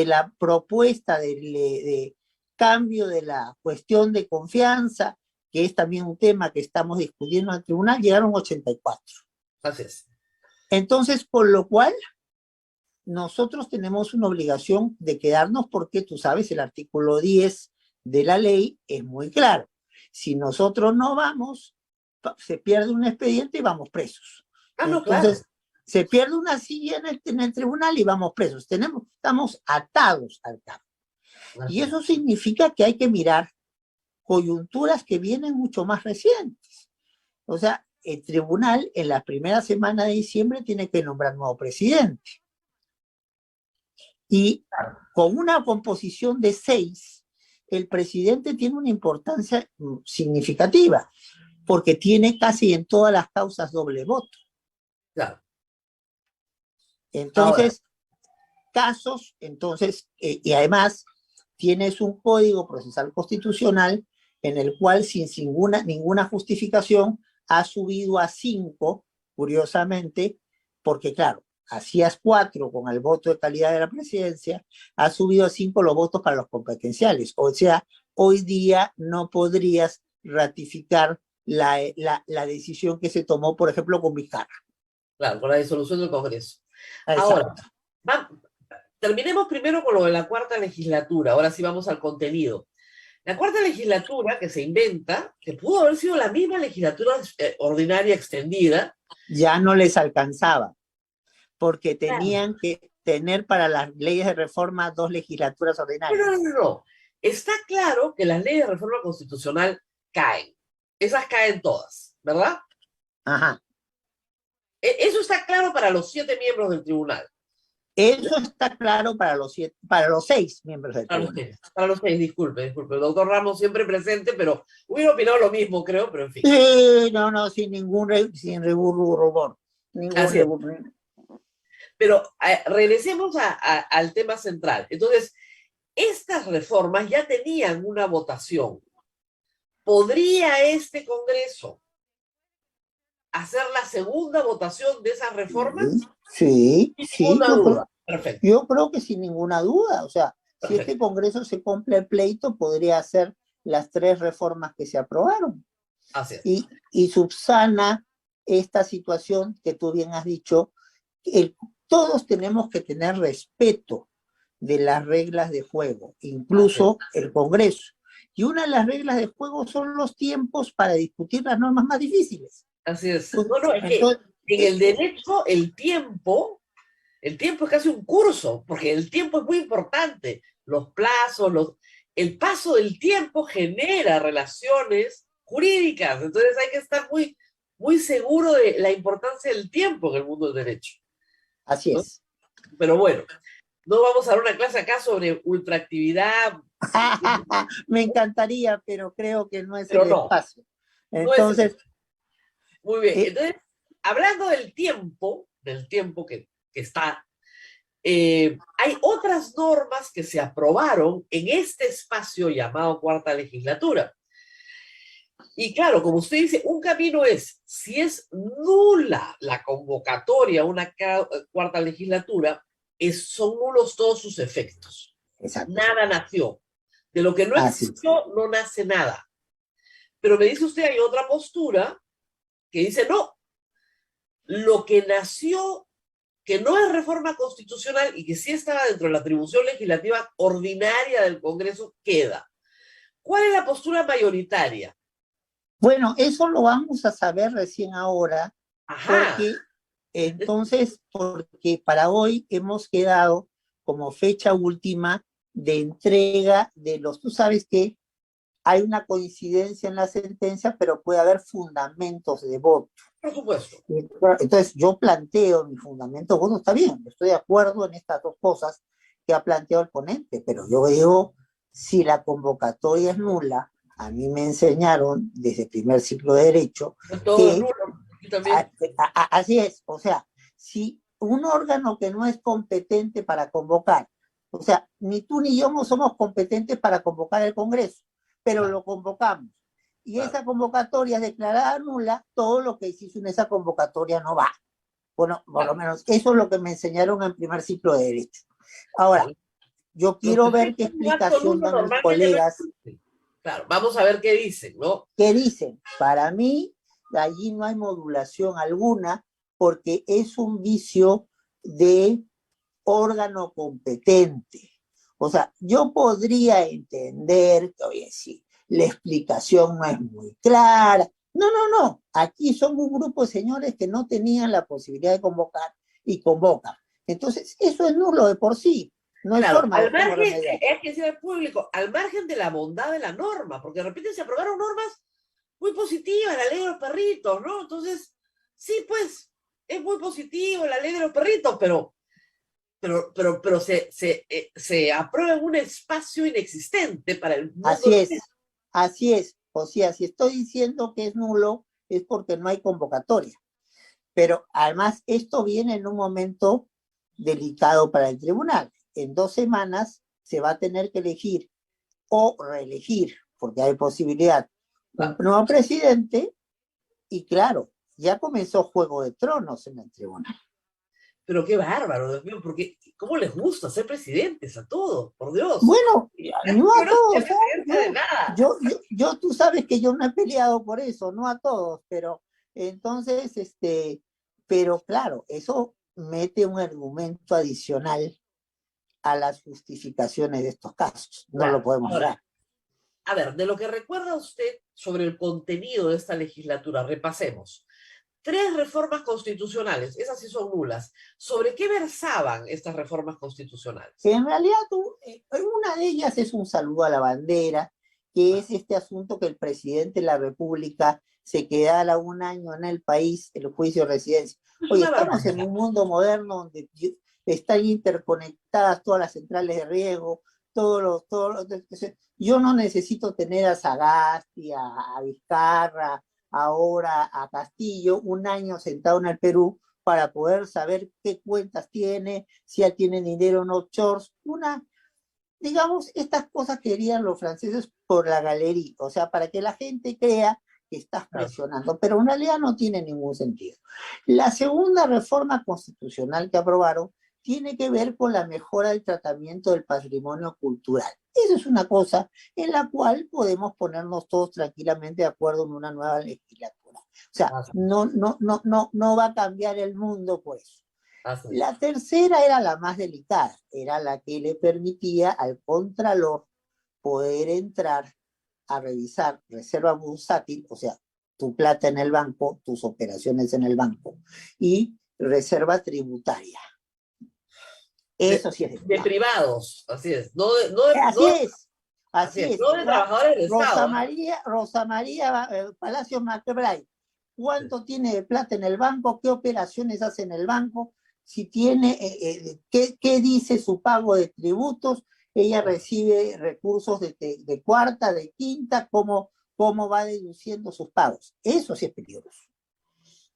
la propuesta de cambio de la cuestión de confianza, que es también un tema que estamos discutiendo en el tribunal, llegaron 84.
Así es.
Entonces, por lo cual, nosotros tenemos una obligación de quedarnos porque, tú sabes, el artículo 10 de la ley es muy claro. Si nosotros no vamos, se pierde un expediente y vamos presos.
No,
entonces,
claro.
Se pierde una silla en el tribunal y vamos presos. Estamos atados al cargo. Y eso significa que hay que mirar coyunturas que vienen mucho más recientes. O sea, el tribunal en la primera semana de diciembre tiene que nombrar nuevo presidente. Y con una composición de 6, el presidente tiene una importancia significativa, porque tiene casi en todas las causas doble voto.
Claro.
Entonces, y además tienes un código procesal constitucional en el cual sin ninguna justificación ha subido a 5, curiosamente, porque claro, hacías 4 con el voto de calidad de la presidencia, ha subido a 5 los votos para los competenciales. O sea, hoy día no podrías ratificar la decisión que se tomó, por ejemplo, con Vizcarra.
Claro, con la disolución del Congreso.
Exacto.
Ahora, terminemos primero con lo de la cuarta legislatura. Ahora sí vamos al contenido. La cuarta legislatura que se inventa, que pudo haber sido la misma legislatura ordinaria extendida.
Ya no les alcanzaba, porque tenían que tener para las leyes de reforma 2 legislaturas ordinarias.
No. Está claro que las leyes de reforma constitucional caen. Esas caen todas, ¿verdad?
Ajá.
Eso está claro para los 7 miembros del tribunal.
Eso está claro para los 6 miembros del tribunal.
Para los 6, disculpe. El doctor Ramos siempre presente, pero hubiera opinado lo mismo, creo, pero en fin.
Sí, no, sin rubor.
Pero regresemos al tema central. Entonces, estas reformas ya tenían una votación. ¿Podría este Congreso hacer la segunda votación de esas reformas?
Sí.
Perfecto.
Yo creo que sin ninguna duda. O sea,
Perfecto.
Si este Congreso se cumple el pleito, podría hacer las 3 reformas que se aprobaron.
Así es.
Y subsana esta situación que tú bien has dicho. Todos tenemos que tener respeto de las reglas de juego, incluso el Congreso. Y una de las reglas de juego son los tiempos para discutir las normas más difíciles.
Así es. Es que en el derecho el tiempo es casi un curso, porque el tiempo es muy importante. Los plazos, el paso del tiempo genera relaciones jurídicas. Entonces hay que estar muy, muy seguro de la importancia del tiempo en el mundo del derecho.
Así es.
Pero bueno, no vamos a dar una clase acá sobre ultraactividad.
Me encantaría, pero creo que no es el espacio. Entonces,
muy bien. Entonces, hablando del tiempo que está, hay otras normas que se aprobaron en este espacio llamado cuarta legislatura. Y claro, como usted dice, un camino es, si es nula la convocatoria a una cuarta legislatura, son nulos todos sus efectos.
Exacto.
Nada nació. De lo que no existió, no nace nada. Pero me dice usted, hay otra postura que dice, no, lo que nació, que no es reforma constitucional y que sí estaba dentro de la atribución legislativa ordinaria del Congreso, queda. ¿Cuál es la postura mayoritaria?
Bueno, eso lo vamos a saber recién ahora.
Ajá.
Porque para hoy hemos quedado como fecha última de entrega de tú sabes que hay una coincidencia en la sentencia, pero puede haber fundamentos de voto.
Por supuesto.
Entonces yo planteo mi fundamento de voto, está bien, estoy de acuerdo en estas 2 cosas que ha planteado el ponente, pero yo digo, si la convocatoria es nula, a mí me enseñaron desde el primer ciclo de Derecho que así es, o sea, si un órgano que no es competente para convocar, o sea, ni tú ni yo no somos competentes para convocar el Congreso, pero lo convocamos, y esa convocatoria es declarada nula, todo lo que hiciste en esa convocatoria no va. Bueno, por lo menos eso es lo que me enseñaron en primer ciclo de Derecho. Ahora, yo quiero ver qué explicación dan mis colegas.
Claro, vamos a ver qué dicen, ¿no?
¿Qué dicen? Para mí, allí no hay modulación alguna, porque es un vicio de órgano competente. O sea, yo podría entender que, oye, sí, la explicación no es muy clara. No. Aquí son un grupo de señores que no tenían la posibilidad de convocar y convocan. Entonces, eso es nulo de por sí. No hay forma
al margen, es que sea el público, al margen de la bondad de la norma, porque de repente se aprobaron normas muy positivas, la ley de los perritos, ¿no? Entonces, sí, pues, es muy positivo la ley de los perritos, pero pero se aprueba en un espacio inexistente para el mundo.
Así es. O sea, si estoy diciendo que es nulo, es porque no hay convocatoria. Pero además esto viene en un momento delicado para el tribunal. En 2 semanas se va a tener que elegir o reelegir, porque hay posibilidad, un nuevo presidente, y claro, ya comenzó Juego de Tronos en el tribunal.
Pero qué bárbaro, Dios mío, porque ¿cómo les gusta ser presidentes a todos? Por Dios.
Bueno, no a todos. Tú sabes que yo no he peleado por eso, no a todos, pero entonces, pero claro, eso mete un argumento adicional a las justificaciones de estos casos. No lo podemos negar.
A ver, de lo que recuerda usted sobre el contenido de esta legislatura, repasemos. 3 reformas constitucionales, esas sí son nulas. ¿Sobre qué versaban estas reformas constitucionales?
En realidad, una de ellas es un saludo a la bandera, que es este asunto que el presidente de la República se quedara 1 año en el país, el juicio de residencia. Oye, estamos en un mundo moderno donde están interconectadas todas las centrales de riego, yo no necesito tener a Sagasti, a Vizcarra, ahora a Castillo, 1 año sentado en el Perú para poder saber qué cuentas tiene, si ya tiene dinero en offshores, digamos, estas cosas que querían los franceses por la galería, o sea, para que la gente crea que estás presionando, pero en realidad no tiene ningún sentido. La segunda reforma constitucional que aprobaron tiene que ver con la mejora del tratamiento del patrimonio cultural. Eso es una cosa en la cual podemos ponernos todos tranquilamente de acuerdo en una nueva legislatura. O sea, no va a cambiar el mundo, pues. La tercera era la más delicada, era la que le permitía al contralor poder entrar a revisar reserva bursátil, o sea, tu plata en el banco, tus operaciones en el banco, y reserva tributaria. Eso sí es
de privados, así es.
Así es.
No de trabajadores del Estado.
Rosa María Palacios McBride, ¿cuánto tiene de plata en el banco? ¿Qué operaciones hace en el banco? Si tiene, ¿qué dice su pago de tributos? Ella recibe recursos de cuarta, de quinta, ¿cómo va deduciendo sus pagos? Eso sí es peligroso.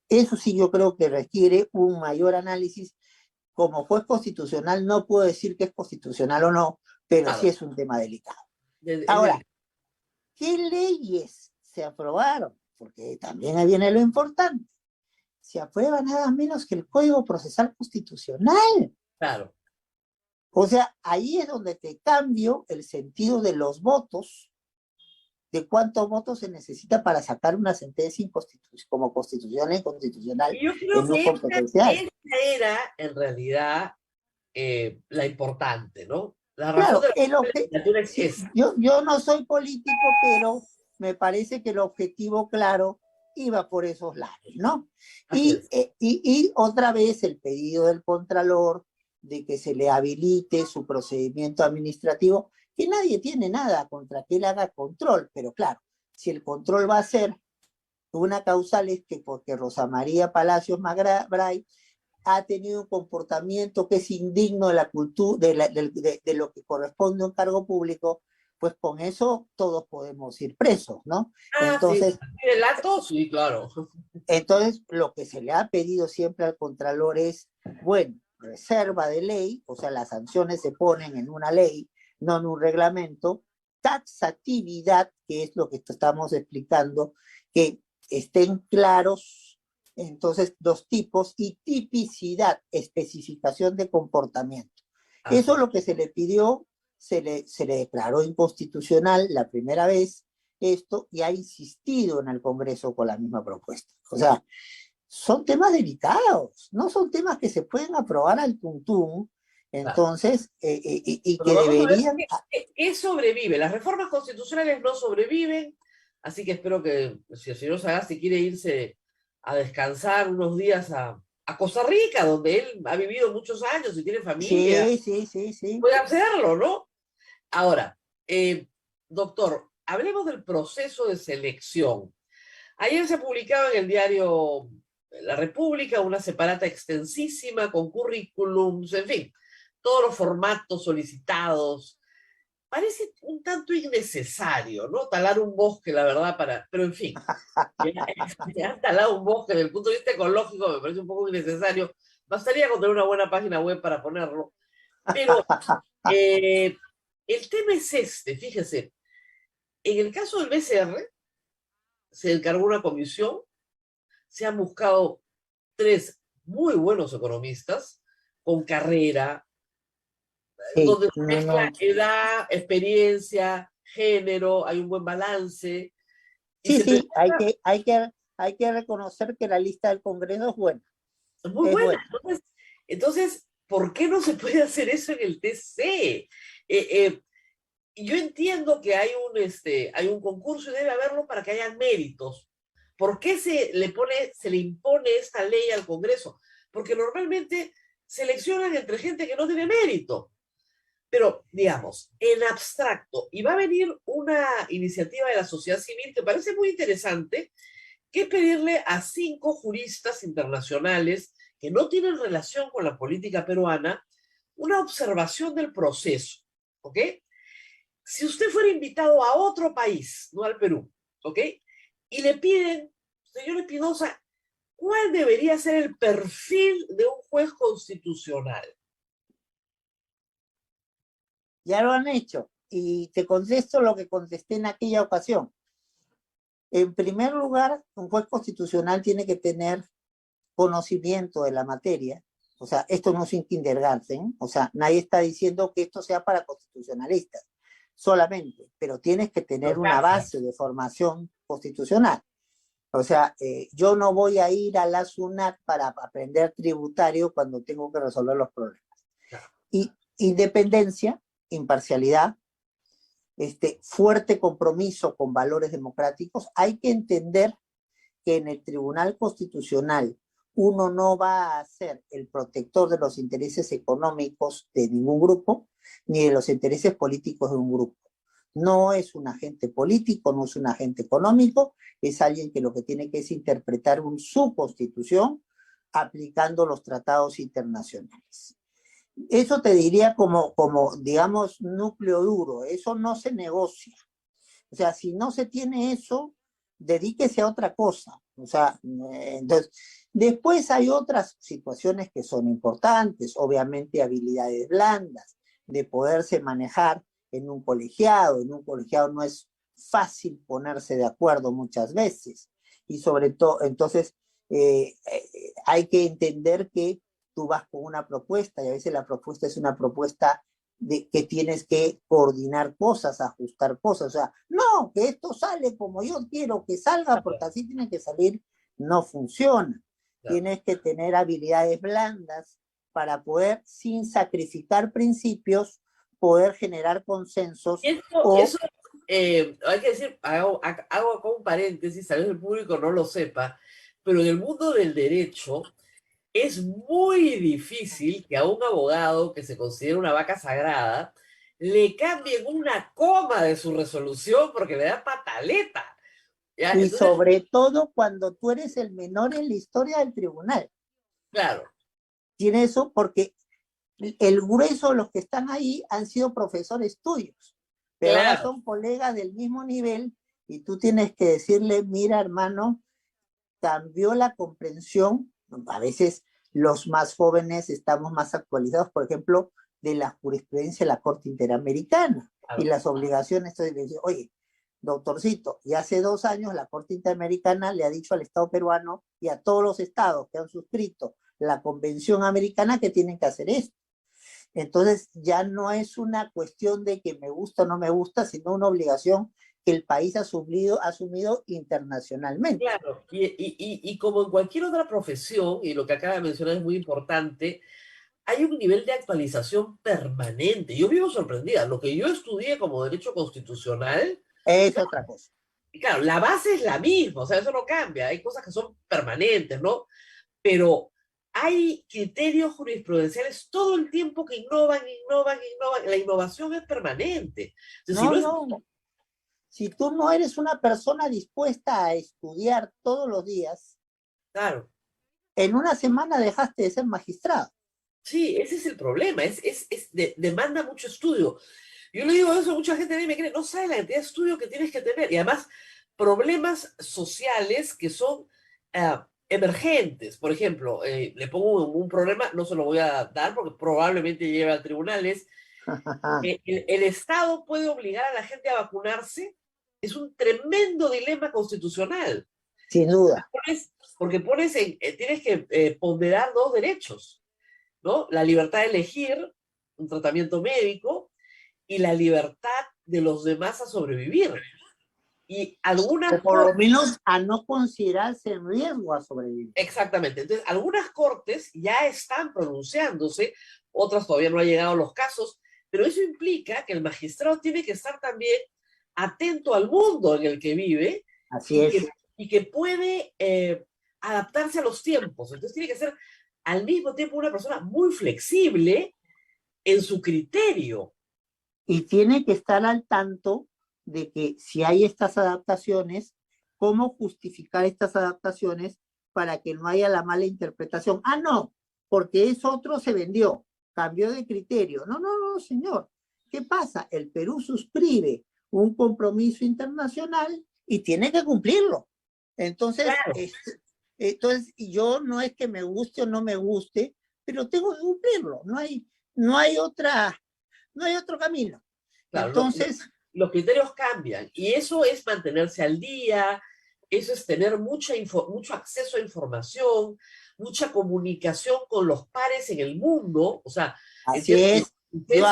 Eso sí yo creo que requiere un mayor análisis. Como juez constitucional no puedo decir que es constitucional o no, pero sí es un tema delicado. Ahora, ¿qué leyes se aprobaron? Porque también ahí viene lo importante. Se aprueba nada menos que el Código Procesal Constitucional.
Claro.
O sea, ahí es donde te cambio el sentido de los votos, de cuántos votos se necesita para sacar una sentencia como constitucional e inconstitucional.
Yo creo que esta era, en realidad, la importante, ¿no? La razón de la legislatura es
yo no soy político, pero me parece que el objetivo claro iba por esos lados, ¿no? Y otra vez el pedido del Contralor de que se le habilite su procedimiento administrativo, que nadie tiene nada contra que él haga control, pero claro, si el control va a ser una causal es que porque Rosa María Palacios McBride ha tenido un comportamiento que es indigno de la cultura, de lo que corresponde a un cargo público, pues con eso todos podemos ir presos, ¿no?
Entonces, el acto, sí, claro.
Entonces, lo que se le ha pedido siempre al Contralor es, bueno, reserva de ley, o sea, las sanciones se ponen en una ley, no en un reglamento, taxatividad, que es lo que estamos explicando, que estén claros, entonces, 2 tipos, y tipicidad, especificación de comportamiento. Eso es lo que se le pidió, se le declaró inconstitucional la primera vez esto, y ha insistido en el Congreso con la misma propuesta. O sea, son temas delicados, no son temas que se pueden aprobar al tuntún. Entonces, y que deberían...
¿Qué sobrevive? Las reformas constitucionales no sobreviven, así que espero que si el señor Sagasti quiere irse a descansar unos días a Costa Rica, donde él ha vivido muchos años y tiene familia,
sí.
puede hacerlo, ¿no? Ahora, doctor, hablemos del proceso de selección. Ayer se publicaba en el diario La República una separata extensísima con currículums, en fin, todos los formatos solicitados. Parece un tanto innecesario, ¿no? Talar un bosque, la verdad, pero en fin, ya talado un bosque desde el punto de vista ecológico me parece un poco innecesario. Bastaría con tener una buena página web para ponerlo. Pero el tema es este, fíjese, en el caso del BCR, se encargó una comisión, se han buscado 3 muy buenos economistas, con carrera,
Sí,
donde se
no,
mezcla
no.
edad, experiencia, género, hay un buen balance, y
Sí,
se
sí,
presenta
hay que reconocer que la lista del Congreso es buena,
muy
es
buena.
buena.
Entonces, ¿por qué no se puede hacer eso en el TC? Yo entiendo que hay un concurso y debe haberlo para que haya méritos. ¿Por qué se le impone esta ley al Congreso? Porque normalmente seleccionan entre gente que no tiene mérito. Pero, digamos, en abstracto, y va a venir una iniciativa de la sociedad civil que parece muy interesante, que es pedirle a 5 juristas internacionales que no tienen relación con la política peruana una observación del proceso, ¿ok? Si usted fuera invitado a otro país, no al Perú, ¿ok? Y le piden, señor Espinosa, ¿cuál debería ser el perfil de un juez constitucional?
Ya lo han hecho. Y te contesto lo que contesté en aquella ocasión. En primer lugar, un juez constitucional tiene que tener conocimiento de la materia. O sea, esto no es un kindergarten. O sea, nadie está diciendo que esto sea para constitucionalistas solamente, pero tienes que tener una base de formación constitucional. O sea, yo no voy a ir a la SUNAT para aprender tributario cuando tengo que resolver los problemas. Y independencia, imparcialidad, fuerte compromiso con valores democráticos. Hay que entender que en el Tribunal Constitucional uno no va a ser el protector de los intereses económicos de ningún grupo, ni de los intereses políticos de un grupo. No es un agente político, no es un agente económico, es alguien que lo que tiene que es interpretar su constitución aplicando los tratados internacionales. Eso te diría como, digamos, núcleo duro, eso no se negocia. O sea, si no se tiene eso, dedíquese a otra cosa. O sea, entonces, después hay otras situaciones que son importantes, obviamente habilidades blandas, de poderse manejar en un colegiado. En un colegiado no es fácil ponerse de acuerdo muchas veces. Y sobre todo, entonces, hay que entender que tú vas con una propuesta y a veces la propuesta es una propuesta que tienes que coordinar cosas, ajustar cosas. O sea, no, que esto sale como yo quiero que salga, porque así tiene que salir, no funciona. Tienes que tener habilidades blandas para poder, sin sacrificar principios, poder generar consensos.
Eso hay que decir, hago acá un paréntesis, tal vez el público no lo sepa, pero en el mundo del derecho es muy difícil que a un abogado que se considera una vaca sagrada le cambien una coma de su resolución porque le da pataleta. ¿Ya?
Y
Entonces,
sobre todo cuando tú eres el menor en la historia del tribunal.
claro.
Tiene eso porque el grueso de los que están ahí han sido profesores tuyos, pero ahora
Claro.
son colegas del mismo nivel y tú tienes que decirle, mira hermano, cambió la comprensión. A veces los más jóvenes estamos más actualizados, por ejemplo, de la jurisprudencia de la Corte Interamericana y las obligaciones de decir, oye, doctorcito, y hace 2 años la Corte Interamericana le ha dicho al Estado peruano y a todos los estados que han suscrito la Convención Americana que tienen que hacer esto. Entonces ya no es una cuestión de que me gusta o no me gusta, sino una obligación que el país ha asumido internacionalmente.
Claro, y como en cualquier otra profesión, y lo que acaba de mencionar es muy importante, hay un nivel de actualización permanente. Yo vivo sorprendida. Lo que yo estudié como derecho constitucional,
Es otra cosa.
y claro, la base es la misma, o sea, eso no cambia. Hay cosas que son permanentes, ¿no? Pero hay criterios jurisprudenciales todo el tiempo que innovan, innovan, innovan. La innovación es permanente. Entonces, si
No,
no es...
no. Si tú no eres una persona dispuesta a estudiar todos los días,
Claro,
en una semana dejaste de ser magistrado.
Sí, ese es el problema, demanda mucho estudio. Yo le digo eso, mucha gente a mí me cree, no sabe la cantidad de estudio que tienes que tener. Y además, problemas sociales que son emergentes. Por ejemplo, le pongo un problema, no se lo voy a dar porque probablemente lleve a tribunales. El Estado puede obligar a la gente a vacunarse. Es un tremendo dilema constitucional.
Sin duda.
Tienes que ponderar dos derechos, ¿no? La libertad de elegir un tratamiento médico y la libertad de los demás a sobrevivir. Y algunas
o por lo menos a no considerarse en riesgo a sobrevivir.
Exactamente. Entonces, algunas cortes ya están pronunciándose, otras todavía no han llegado los casos, pero eso implica que el magistrado tiene que estar también atento al mundo en el que vive.
Así es.
Y que puede adaptarse a los tiempos. Entonces tiene que ser al mismo tiempo una persona muy flexible en su criterio.
Y tiene que estar al tanto de que si hay estas adaptaciones, cómo justificar estas adaptaciones para que no haya la mala interpretación. Ah, no, porque es otro se vendió, cambió de criterio. No, no, no, señor. ¿Qué pasa? El Perú suscribe un compromiso internacional y tiene que cumplirlo. Entonces,
Claro.
Entonces, yo no es que me guste o no me guste, pero tengo que cumplirlo. No hay otro camino.
Claro,
Entonces,
los criterios cambian y eso es mantenerse al día, eso es tener mucho acceso a información, mucha comunicación con los pares en el mundo. O sea,
así es. Yo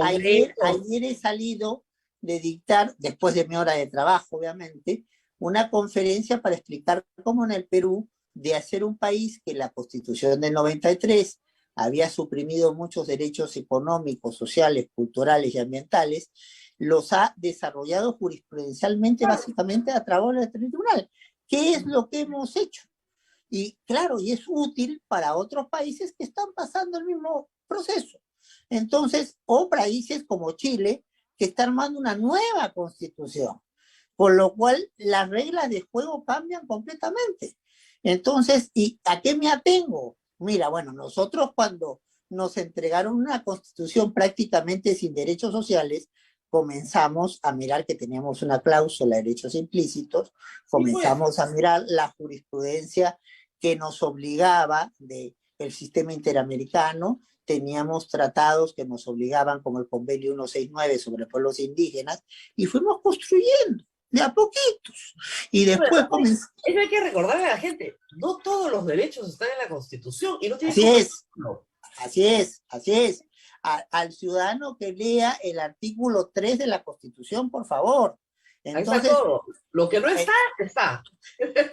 ayer
congresos.
he salido de dictar, después de mi hora de trabajo, obviamente, una conferencia para explicar cómo en el Perú, de hacer un país que la Constitución del 93 había suprimido muchos derechos económicos, sociales, culturales y ambientales, los ha desarrollado jurisprudencialmente, básicamente a través del tribunal. ¿Qué es lo que hemos hecho? Y claro, y es útil para otros países que están pasando el mismo proceso. Entonces, o países como Chile, que está armando una nueva constitución, con lo cual las reglas de juego cambian completamente. Entonces, ¿y a qué me atengo? Mira, bueno, nosotros cuando nos entregaron una constitución prácticamente sin derechos sociales, comenzamos a mirar que teníamos una cláusula de derechos implícitos, comenzamos a mirar la jurisprudencia que nos obligaba del sistema interamericano, teníamos tratados que nos obligaban, como el convenio 169 sobre pueblos indígenas, y fuimos construyendo de a poquitos. Y después comenzó.
Eso hay que recordarle a la gente, no todos los derechos están en la Constitución y no tiene
Así es, así es, así es. Al ciudadano que lea el artículo 3 de la Constitución, por favor. Entonces,
ahí está todo. Lo que no está, está.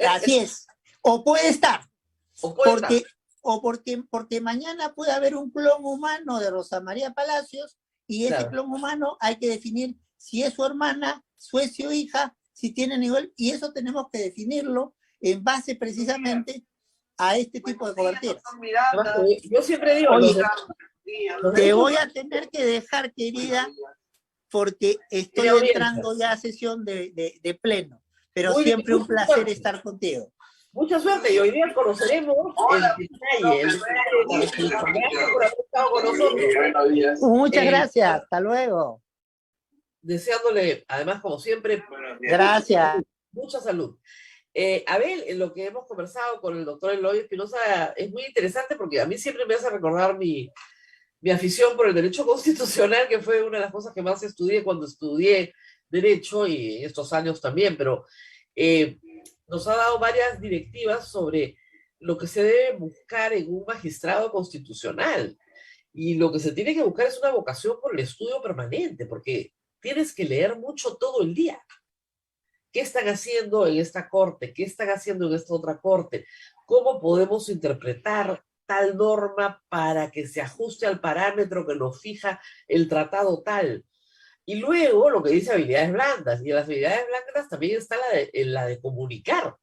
Así es. O puede estar.
O puede estar.
Porque mañana puede haber un clon humano de Rosa María Palacios y ese
Claro.
clon humano hay que definir si es su hermana, su hija, si tiene nivel, y eso tenemos que definirlo en base precisamente a este tipo de coberturas.
Yo siempre digo,
Oye, te voy a tener que dejar, querida, porque estoy entrando ya a sesión de pleno, pero
muy
siempre
bien,
un placer estar contigo.
Mucha suerte y hoy día conoceremos el detalle. Gracias por haber estado con nosotros.
Muchas gracias, hasta luego.
Deseándole, además, como siempre,
gracias.
Mucha salud. Abel, en lo que hemos conversado con el doctor Eloy Espinosa es muy interesante porque a mí siempre me hace recordar mi afición por el derecho constitucional, que fue una de las cosas que más estudié cuando estudié derecho y en estos años también, pero nos ha dado varias directivas sobre lo que se debe buscar en un magistrado constitucional. Y lo que se tiene que buscar es una vocación por el estudio permanente, porque tienes que leer mucho todo el día. ¿Qué están haciendo en esta corte? ¿Qué están haciendo en esta otra corte? ¿Cómo podemos interpretar tal norma para que se ajuste al parámetro que nos fija el tratado tal? Y luego lo que dice habilidades blandas. Y en las habilidades blandas también está la de comunicar.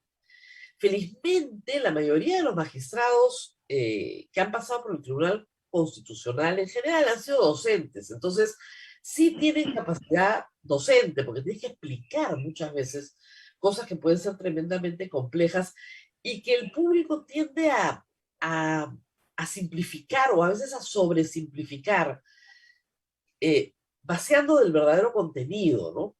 Felizmente, la mayoría de los magistrados que han pasado por el Tribunal Constitucional en general han sido docentes. Entonces, sí tienen capacidad docente, porque tienes que explicar muchas veces cosas que pueden ser tremendamente complejas y que el público tiende a a simplificar o a veces a sobresimplificar, vaciando del verdadero contenido, ¿no?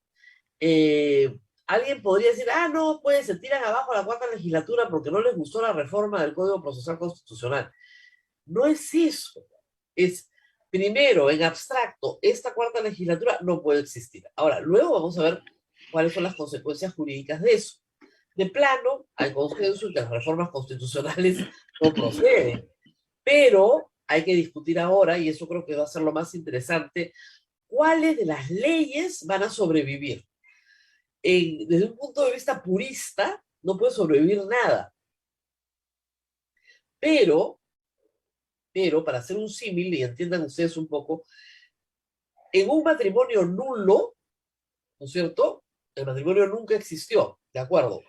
Alguien podría decir, no, pues se tiran abajo a la cuarta legislatura porque no les gustó la reforma del Código Procesal Constitucional. No es eso. Es, primero, en abstracto, esta cuarta legislatura no puede existir. Ahora, luego vamos a ver cuáles son las consecuencias jurídicas de eso. De plano, hay consenso en que las reformas constitucionales no proceden. Pero hay que discutir ahora, y eso creo que va a ser lo más interesante, cuáles de las leyes van a sobrevivir. Desde un punto de vista purista, no puede sobrevivir nada. Pero, para hacer un símil, y entiendan ustedes un poco, en un matrimonio nulo, ¿no es cierto? El matrimonio nunca existió, ¿de acuerdo?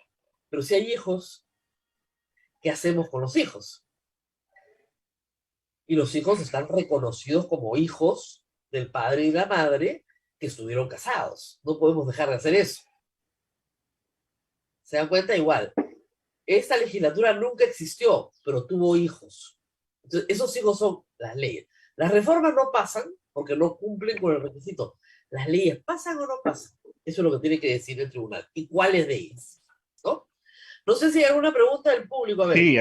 Pero si hay hijos, ¿qué hacemos con los hijos? Y los hijos están reconocidos como hijos del padre y la madre que estuvieron casados. No podemos dejar de hacer eso. ¿Se dan cuenta? Igual, esta legislatura nunca existió, pero tuvo hijos. Entonces, esos hijos son las leyes. Las reformas no pasan porque no cumplen con el requisito. ¿Las leyes pasan o no pasan? Eso es lo que tiene que decir el tribunal. ¿Y cuáles de ellas? ¿No? No sé si hay alguna pregunta del público. A ver.
Sí,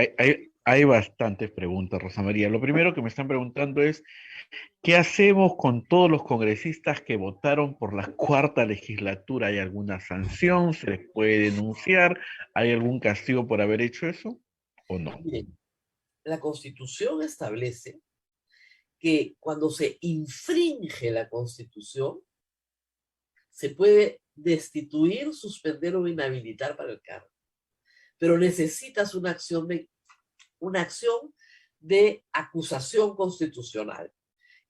hay bastantes preguntas, Rosa María. Lo primero que me están preguntando es, ¿qué hacemos con todos los congresistas que votaron por la cuarta legislatura? ¿Hay alguna sanción? ¿Se les puede denunciar? ¿Hay algún castigo por haber hecho eso o no?
Miren, la Constitución establece que cuando se infringe la Constitución, se puede destituir, suspender o inhabilitar para el cargo. Pero necesitas una acción de acusación constitucional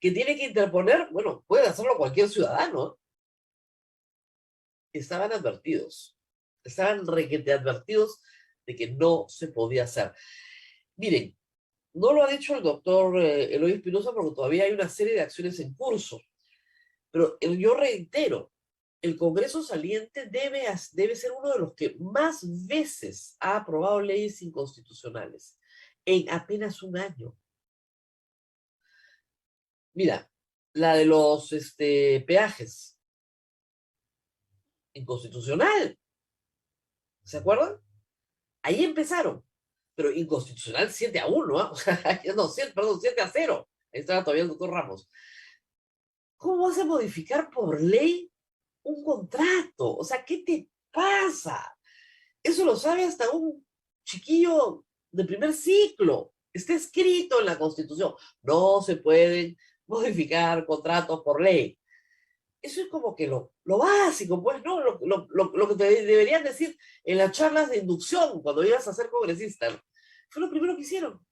que tiene que interponer, bueno, puede hacerlo cualquier ciudadano. Estaban advertidos, estaban requete advertidos de que no se podía hacer. Miren, no lo ha dicho el doctor Eloy Espinosa porque todavía hay una serie de acciones en curso, pero yo reitero, el Congreso saliente debe ser uno de los que más veces ha aprobado leyes inconstitucionales en apenas un año. Mira, la de los peajes, inconstitucional, ¿se acuerdan? Ahí empezaron, pero inconstitucional 7-1, ¿ah? No, 7-0. Ahí estaba todavía el doctor Ramos. ¿Cómo vas a modificar por ley un contrato? O sea, ¿qué te pasa? Eso lo sabe hasta un chiquillo de primer ciclo. Está escrito en la Constitución. No se pueden modificar contratos por ley. Eso es como que lo básico, pues, ¿no? Lo que te deberían decir en las charlas de inducción cuando ibas a ser congresista. Fue lo primero que hicieron.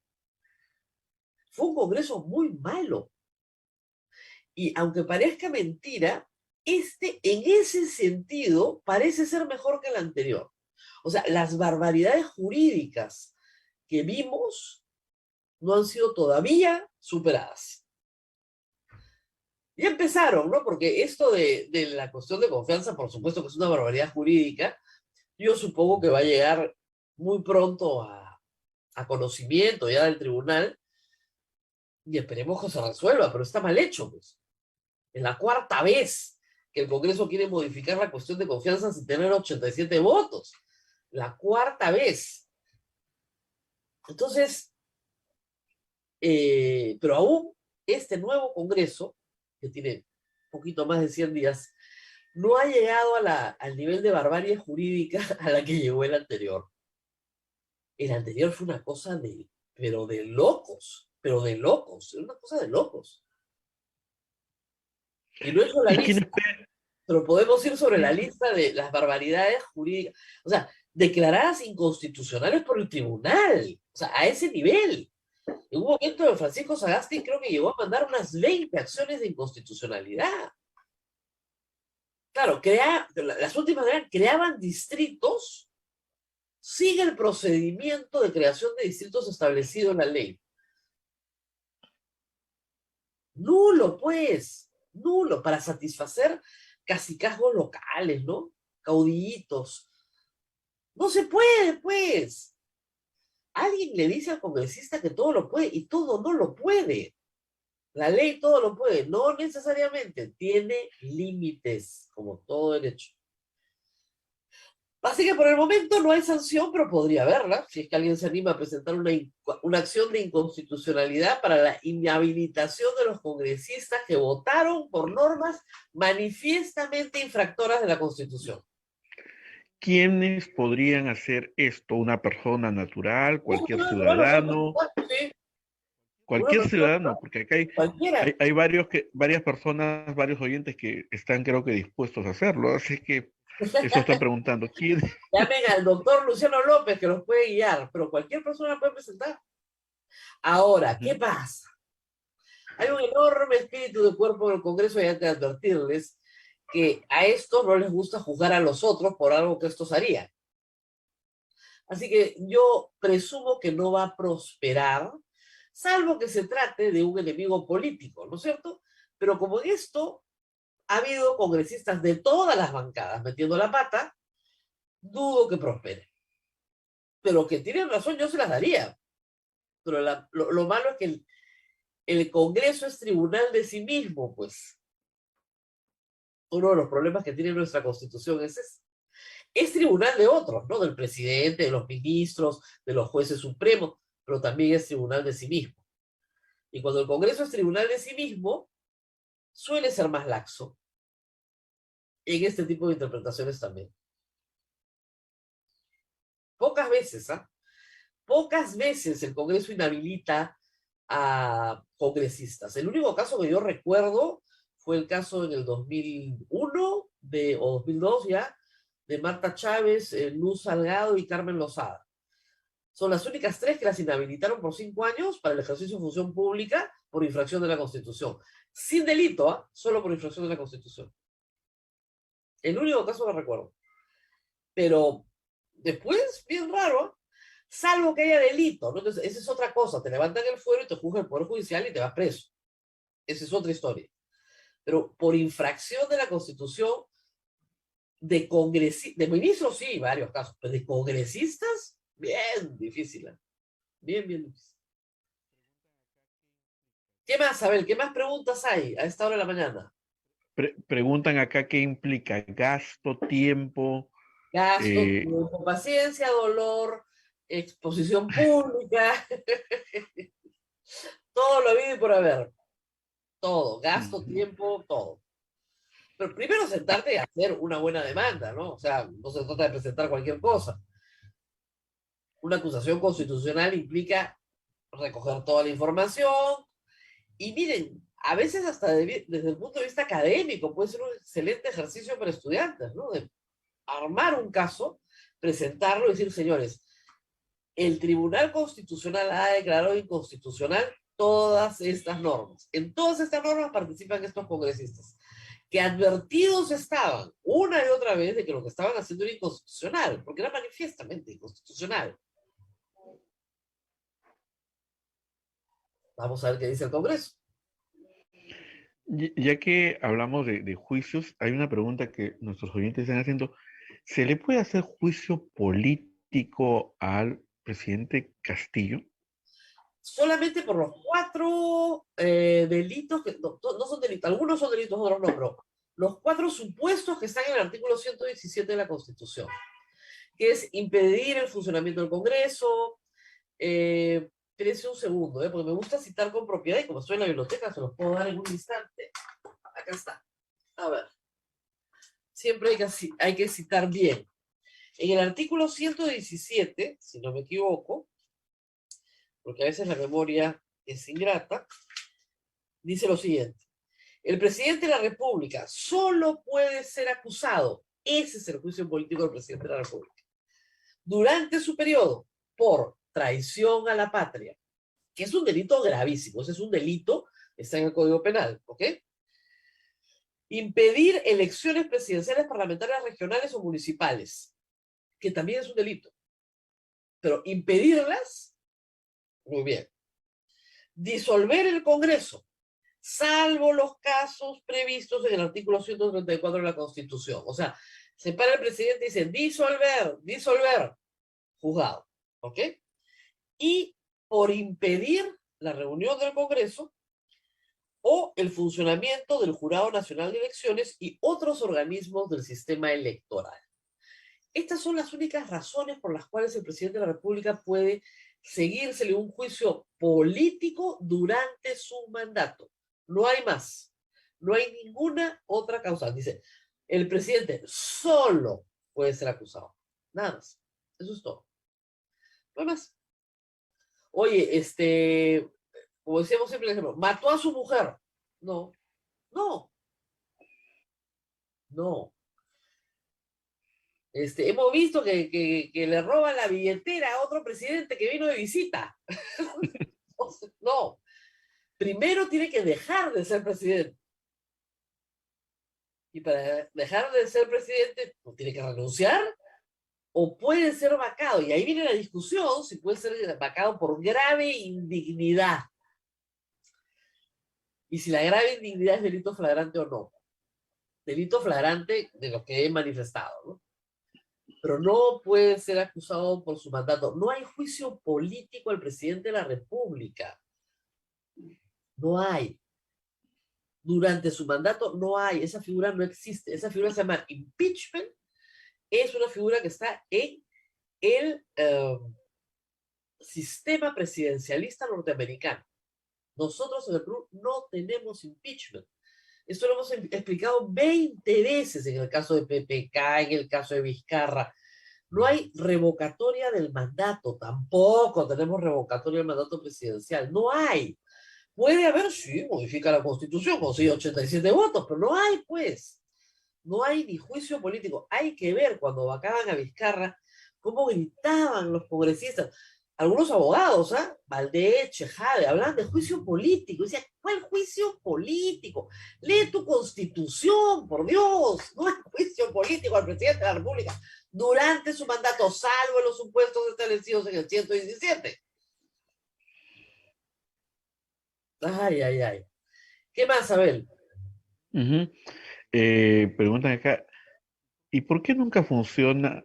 Fue un congreso muy malo. Y aunque parezca mentira, en ese sentido parece ser mejor que el anterior. O sea, las barbaridades jurídicas que vimos no han sido todavía superadas. Ya empezaron, ¿no? Porque esto de la cuestión de confianza, por supuesto que es una barbaridad jurídica, yo supongo que va a llegar muy pronto a conocimiento ya del tribunal y esperemos que se resuelva, pero está mal hecho, pues. Es la cuarta vez que el Congreso quiere modificar la cuestión de confianza sin tener 87 votos. La cuarta vez. Entonces, pero aún este nuevo Congreso, que tiene un poquito más de 100 días, no ha llegado al nivel de barbarie jurídica a la que llegó el anterior. El anterior fue una cosa de locos, una cosa de locos. Y no es la lista, pero podemos ir sobre la lista de las barbaridades jurídicas, o sea, declaradas inconstitucionales por el tribunal, o sea, a ese nivel. En un momento, Francisco Sagasti creo que llegó a mandar unas 20 acciones de inconstitucionalidad. Claro, las últimas creaban distritos sin el procedimiento de creación de distritos establecido en la ley. Nulo, pues, nulo, para satisfacer cacicazgos locales, ¿no? Caudillitos. No se puede, pues. alguien le dice al congresista que todo lo puede y todo no lo puede. La ley todo lo puede, no necesariamente, tiene límites, como todo derecho. Así que por el momento no hay sanción, pero podría haberla, si es que alguien se anima a presentar una acción de inconstitucionalidad para la inhabilitación de los congresistas que votaron por normas manifiestamente infractoras de la Constitución.
¿Quiénes podrían hacer esto? ¿Una persona natural, cualquier
Bueno,
ciudadano?
sí, una
Cualquier ciudadano,
persona,
porque acá
cualquiera.
hay varias personas, varios oyentes que están creo que dispuestos a hacerlo, así que eso están preguntando. ¿Quién?
Llamen al doctor Luciano López que los puede guiar, pero cualquier persona puede presentar. Ahora, ¿qué pasa? Hay un enorme espíritu de cuerpo en el Congreso y hay que advertirles que a estos no les gusta juzgar a los otros por algo que estos harían. Así que yo presumo que no va a prosperar, salvo que se trate de un enemigo político, ¿no es cierto? Pero como en esto ha habido congresistas de todas las bancadas metiendo la pata, dudo que prospere. Pero que tienen razón, yo se las daría. Pero lo malo es que el Congreso es tribunal de sí mismo, pues. Uno de los problemas que tiene nuestra Constitución es ese. Es tribunal de otros, ¿no? Del presidente, de los ministros, de los jueces supremos, pero también es tribunal de sí mismo. Y cuando el Congreso es tribunal de sí mismo, suele ser más laxo en este tipo de interpretaciones también. Pocas veces, ¿ah? Pocas veces el Congreso inhabilita a congresistas. El único caso que yo recuerdo fue el caso en el 2001 o 2002 ya, de Marta Chávez, Luz Salgado y Carmen Lozada. Son las únicas tres que las inhabilitaron por 5 años para el ejercicio de función pública por infracción de la Constitución. Sin delito, ¿eh? Solo por infracción de la Constitución. El único caso que recuerdo. Pero después, bien raro, ¿eh? Salvo que haya delito, ¿no? Entonces, esa es otra cosa. Te levantan el fuero y te juzga el Poder Judicial y te vas preso. Esa es otra historia. Pero por infracción de la Constitución, de ministros sí, varios casos, pero de congresistas, bien difícil, ¿eh? Bien difícil. ¿Qué más, Abel? ¿Qué más preguntas hay a esta hora de la mañana?
Preguntan acá qué implica gasto, tiempo.
Gasto, tiempo, paciencia, dolor, exposición pública, todo lo habido y por haber. Todo, gasto, tiempo, todo. Pero primero sentarte y hacer una buena demanda, ¿no? O sea, no se trata de presentar cualquier cosa. Una acusación constitucional implica recoger toda la información. Y miren, a veces hasta desde el punto de vista académico puede ser un excelente ejercicio para estudiantes, ¿no? De armar un caso, presentarlo y decir, señores, el Tribunal Constitucional ha declarado inconstitucional todas estas normas. En todas estas normas participan estos congresistas, que advertidos estaban una y otra vez de que lo que estaban haciendo era inconstitucional, porque era manifiestamente inconstitucional. Vamos a ver qué dice el Congreso.
Ya que hablamos de juicios, hay una pregunta que nuestros oyentes están haciendo. ¿Se le puede hacer juicio político al presidente Castillo?
Solamente por los 4 delitos, que no son delitos, algunos son delitos, otros no, pero los 4 supuestos que están en el artículo 117 de la Constitución, que es impedir el funcionamiento del Congreso. Espérense un segundo, porque me gusta citar con propiedad y como estoy en la biblioteca se los puedo dar en un instante. Acá está. A ver. Siempre hay que citar bien. En el artículo 117, si no me equivoco, porque a veces la memoria es ingrata, dice lo siguiente. El presidente de la República solo puede ser acusado, ese es el juicio político del presidente de la República, durante su periodo por traición a la patria, que es un delito gravísimo, ese es un delito, está en el Código Penal, ¿ok? Impedir elecciones presidenciales, parlamentarias, regionales o municipales, que también es un delito. Pero impedirlas, muy bien. Disolver el Congreso, salvo los casos previstos en el artículo 134 de la Constitución. O sea, se para el presidente y dice, disolver, juzgado, ¿ok? y por impedir la reunión del Congreso o el funcionamiento del Jurado Nacional de Elecciones y otros organismos del sistema electoral. Estas son las únicas razones por las cuales el presidente de la República puede seguírsele un juicio político durante su mandato. No hay más. No hay ninguna otra causa. Dice, el presidente solo puede ser acusado. Nada más. Eso es todo. No hay más. Oye, como decíamos siempre, el ejemplo, mató a su mujer. No, no, no. Hemos visto que le roban la billetera a otro presidente que vino de visita. No. Primero tiene que dejar de ser presidente. Y para dejar de ser presidente, pues, tiene que renunciar o puede ser vacado. Y ahí viene la discusión si puede ser vacado por grave indignidad. Y si la grave indignidad es delito flagrante o no. Delito flagrante de lo que he manifestado, ¿no? Pero no puede ser acusado por su mandato. No hay juicio político al presidente de la República. No hay. Durante su mandato no hay. Esa figura no existe. Esa figura se llama impeachment. Es una figura que está en el sistema presidencialista norteamericano. Nosotros en el Perú no tenemos impeachment. Esto lo hemos explicado 20 veces en el caso de PPK, en el caso de Vizcarra. No hay revocatoria del mandato, tampoco tenemos revocatoria del mandato presidencial. No hay. Puede haber, sí, modifica la Constitución, consigue 87 votos, pero no hay, pues. No hay ni juicio político. Hay que ver cuando vacaban a Vizcarra cómo gritaban los congresistas. Algunos abogados, ¿ah? Valdés, Chejade, hablaban de juicio político. Decían, ¿cuál juicio político? Lee tu Constitución, por Dios. No hay juicio político al presidente de la República durante su mandato, salvo en los supuestos establecidos en el 117. Ay, ay, ay. ¿Qué más, Abel?
Preguntan acá, ¿y por qué nunca funciona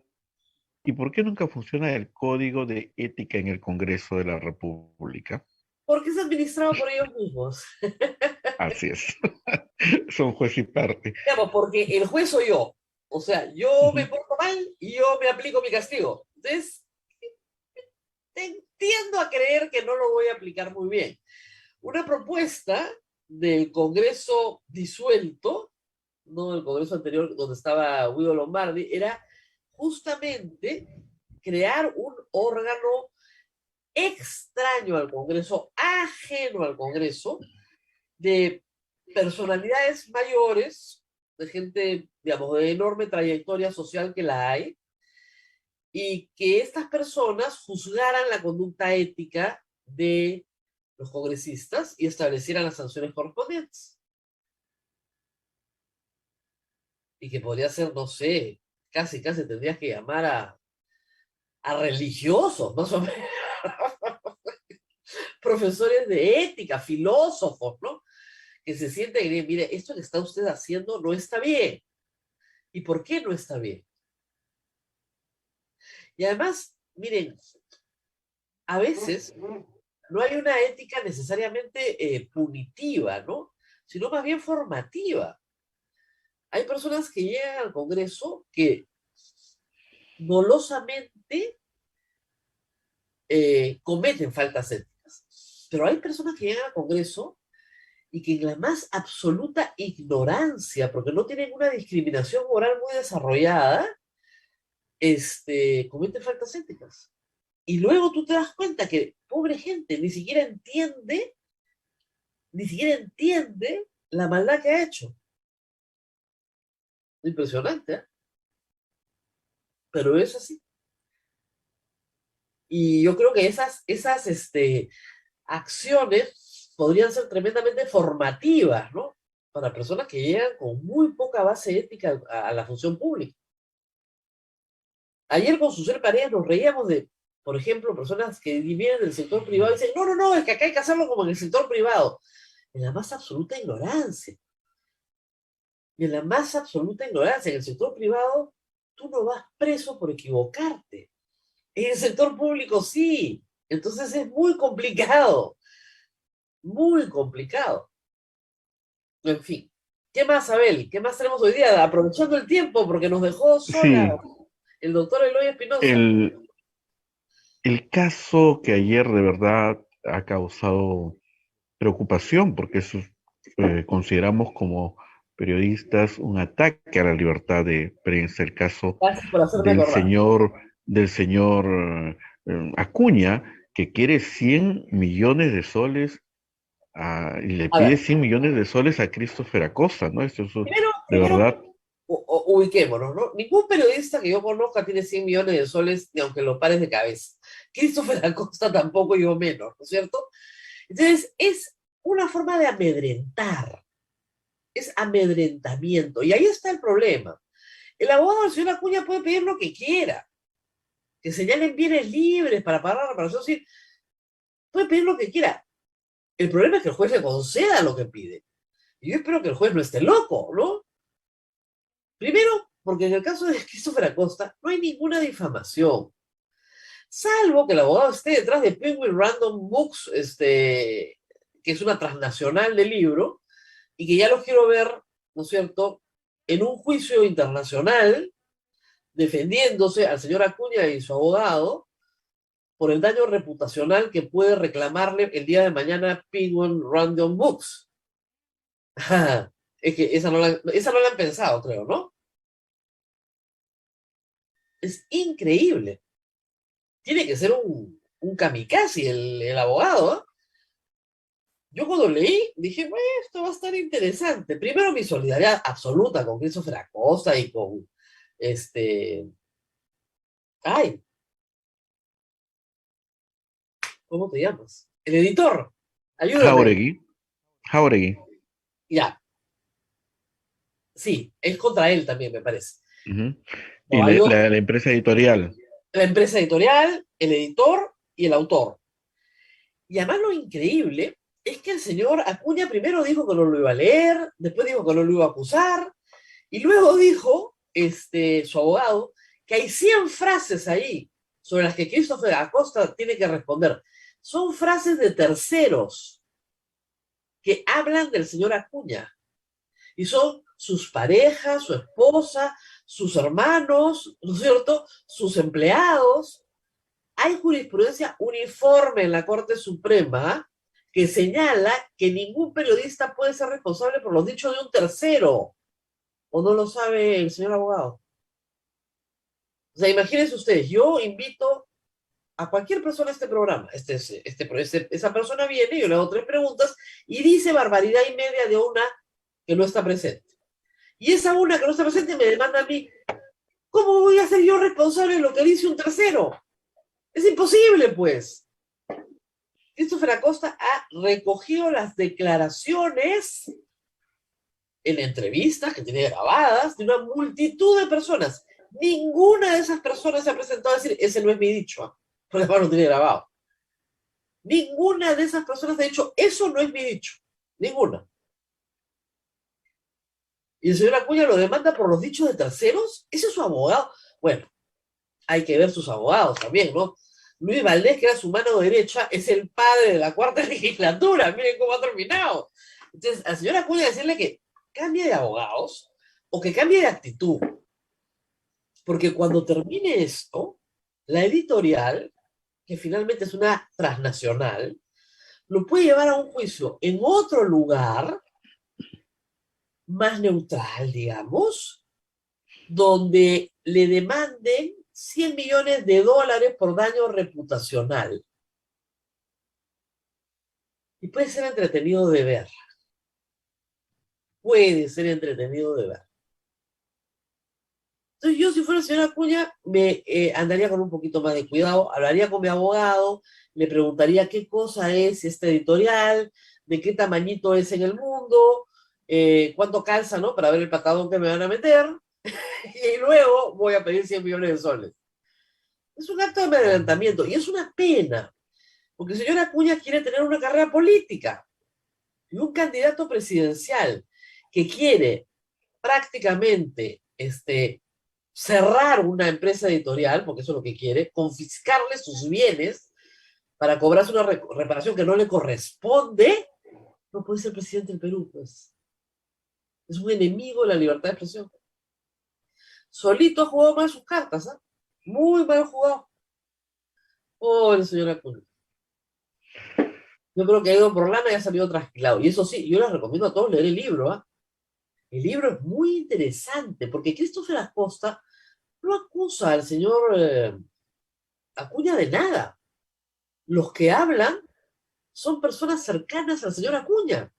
el código de ética en el Congreso de la República?
Porque es administrado por ellos mismos.
Así es. Son juez y parte.
Digamos, porque el juez soy yo. O sea, yo me porto mal y yo me aplico mi castigo. Entonces, tiendo a creer que no lo voy a aplicar muy bien. Una propuesta del Congreso disuelto, no del Congreso anterior donde estaba Guido Lombardi, era justamente crear un órgano extraño al Congreso, ajeno al Congreso, de personalidades mayores, de gente, digamos, de enorme trayectoria social que la hay, y que estas personas juzgaran la conducta ética de los congresistas y establecieran las sanciones correspondientes. Y que podría ser, no sé, casi tendrías que llamar a religiosos, más o menos. Profesores de ética, filósofos, ¿no? Que se sienten y digan, mire, esto que está usted haciendo no está bien. ¿Y por qué no está bien? Y además, miren, a veces no hay una ética necesariamente punitiva, ¿no? Sino más bien formativa. Hay personas que llegan al Congreso que dolosamente cometen faltas éticas. Pero hay personas que llegan al Congreso y que en la más absoluta ignorancia, porque no tienen una discriminación moral muy desarrollada, cometen faltas éticas. Y luego tú te das cuenta que, pobre gente, ni siquiera entiende la maldad que ha hecho. Impresionante, ¿eh? Pero es así. Y yo creo que esas acciones podrían ser tremendamente formativas, ¿no? Para personas que llegan con muy poca base ética a la función pública. Ayer con Susel Paredes nos reíamos de, por ejemplo, personas que vienen del sector privado y dicen, no, es que acá hay que hacerlo como en el sector privado. En la más absoluta ignorancia. Y en la más absoluta ignorancia, en el sector privado, tú no vas preso por equivocarte. En el sector público sí. Entonces es muy complicado, muy complicado. En fin. ¿Qué más, Abel? ¿Qué más tenemos hoy día? Aprovechando el tiempo, porque nos dejó sola
Sí,
el doctor Eloy Espinosa.
el, el caso que ayer de verdad ha causado preocupación, porque eso consideramos como periodistas un ataque a la libertad de prensa, el caso
Gracias por hacerme
del
acordar.
señor, del señor Acuña, que quiere 100 millones de soles y le
A ver,
pide 100 millones de soles a Christopher Acosta, ¿no? Esto es de
primero
verdad,
ubiquémonos, ¿no? Ningún periodista que yo conozca tiene 100 millones de soles, ni aunque lo pares de cabeza. Christopher Acosta tampoco, yo menos, ¿no es cierto? Entonces, es una forma de amedrentar, es amedrentamiento. Y ahí está el problema. El abogado del señor Acuña puede pedir lo que quiera, que señalen bienes libres para pagar la reparación, sí, puede pedir lo que quiera. El problema es que el juez le conceda lo que pide. Y yo espero que el juez no esté loco, ¿no? Primero, porque en el caso de Christopher Acosta no hay ninguna difamación, salvo que el abogado esté detrás de Penguin Random Books, que es una transnacional de libro, y que ya lo quiero ver, ¿no es cierto?, en un juicio internacional, defendiéndose al señor Acuña y su abogado por el daño reputacional que puede reclamarle el día de mañana Penguin Random Books. Es que esa no la han pensado, creo, ¿no? Es increíble. Tiene que ser un kamikaze el abogado, ¿eh? Yo cuando leí, dije, bueno, esto va a estar interesante. Primero, mi solidaridad absoluta con Christopher Acosta y con ay, ¿cómo te llamas? El editor, ayúdame.
Jauregui, Jauregui.
Ya, sí, es contra él también, me parece.
Ujú. Y
No, hay dos,
la empresa editorial.
la empresa editorial, el editor y el autor. Y además lo increíble es que el señor Acuña primero dijo que no lo iba a leer, después dijo que no lo iba a acusar, y luego dijo, su abogado, que hay 100 frases ahí sobre las que Christopher Acosta tiene que responder. Son frases de terceros que hablan del señor Acuña. Y son sus parejas, su esposa, sus hermanos, ¿no es cierto?, sus empleados. Hay jurisprudencia uniforme en la Corte Suprema que señala que ningún periodista puede ser responsable por los dichos de un tercero. ¿O no lo sabe el señor abogado? O sea, imagínense ustedes, yo invito a cualquier persona a este programa. Esa persona viene, yo le hago 3 preguntas y dice barbaridad y media de una que no está presente. Y esa una que no está presente me demanda a mí, ¿cómo voy a ser yo responsable de lo que dice un tercero? Es imposible, pues. Christopher Acosta ha recogido las declaraciones en entrevistas que tiene grabadas de una multitud de personas. Ninguna de esas personas se ha presentado a decir, ese no es mi dicho, porque además lo tiene grabado. Ninguna de esas personas ha dicho, eso no es mi dicho. Ninguna. Y el señor Acuña lo demanda por los dichos de terceros. Ese es su abogado. Bueno, hay que ver sus abogados también, ¿no? Luis Valdés, que era su mano derecha, es el padre de la 4ª legislatura. Miren cómo ha terminado. Entonces, al señor Acuña decirle que cambie de abogados o que cambie de actitud. Porque cuando termine esto, la editorial, que finalmente es una transnacional, lo puede llevar a un juicio en otro lugar, más neutral, digamos, donde le demanden 100 millones de dólares por daño reputacional. Y puede ser entretenido de ver. Puede ser entretenido de ver. Entonces yo, si fuera el señor Acuña, me andaría con un poquito más de cuidado, hablaría con mi abogado, le preguntaría qué cosa es este editorial, de qué tamañito es en el mundo, cuánto calza, ¿no?, para ver el patadón que me van a meter, y luego voy a pedir 100 millones de soles. Es un acto de amedrentamiento, y es una pena, porque el señor Acuña quiere tener una carrera política, y un candidato presidencial que quiere prácticamente cerrar una empresa editorial, porque eso es lo que quiere, confiscarle sus bienes, para cobrarse una reparación que no le corresponde, no puede ser presidente del Perú, pues. Es un enemigo de la libertad de expresión. Solito ha jugado mal sus cartas, ¿ah? Muy mal jugado. Oh, el señor Acuña. Yo creo que Edo Porlana ya ha salido trasquilado. Y eso sí, yo les recomiendo a todos leer el libro, ¿ah? El libro es muy interesante, porque Christopher Acosta no acusa al señor Acuña de nada. Los que hablan son personas cercanas al señor Acuña.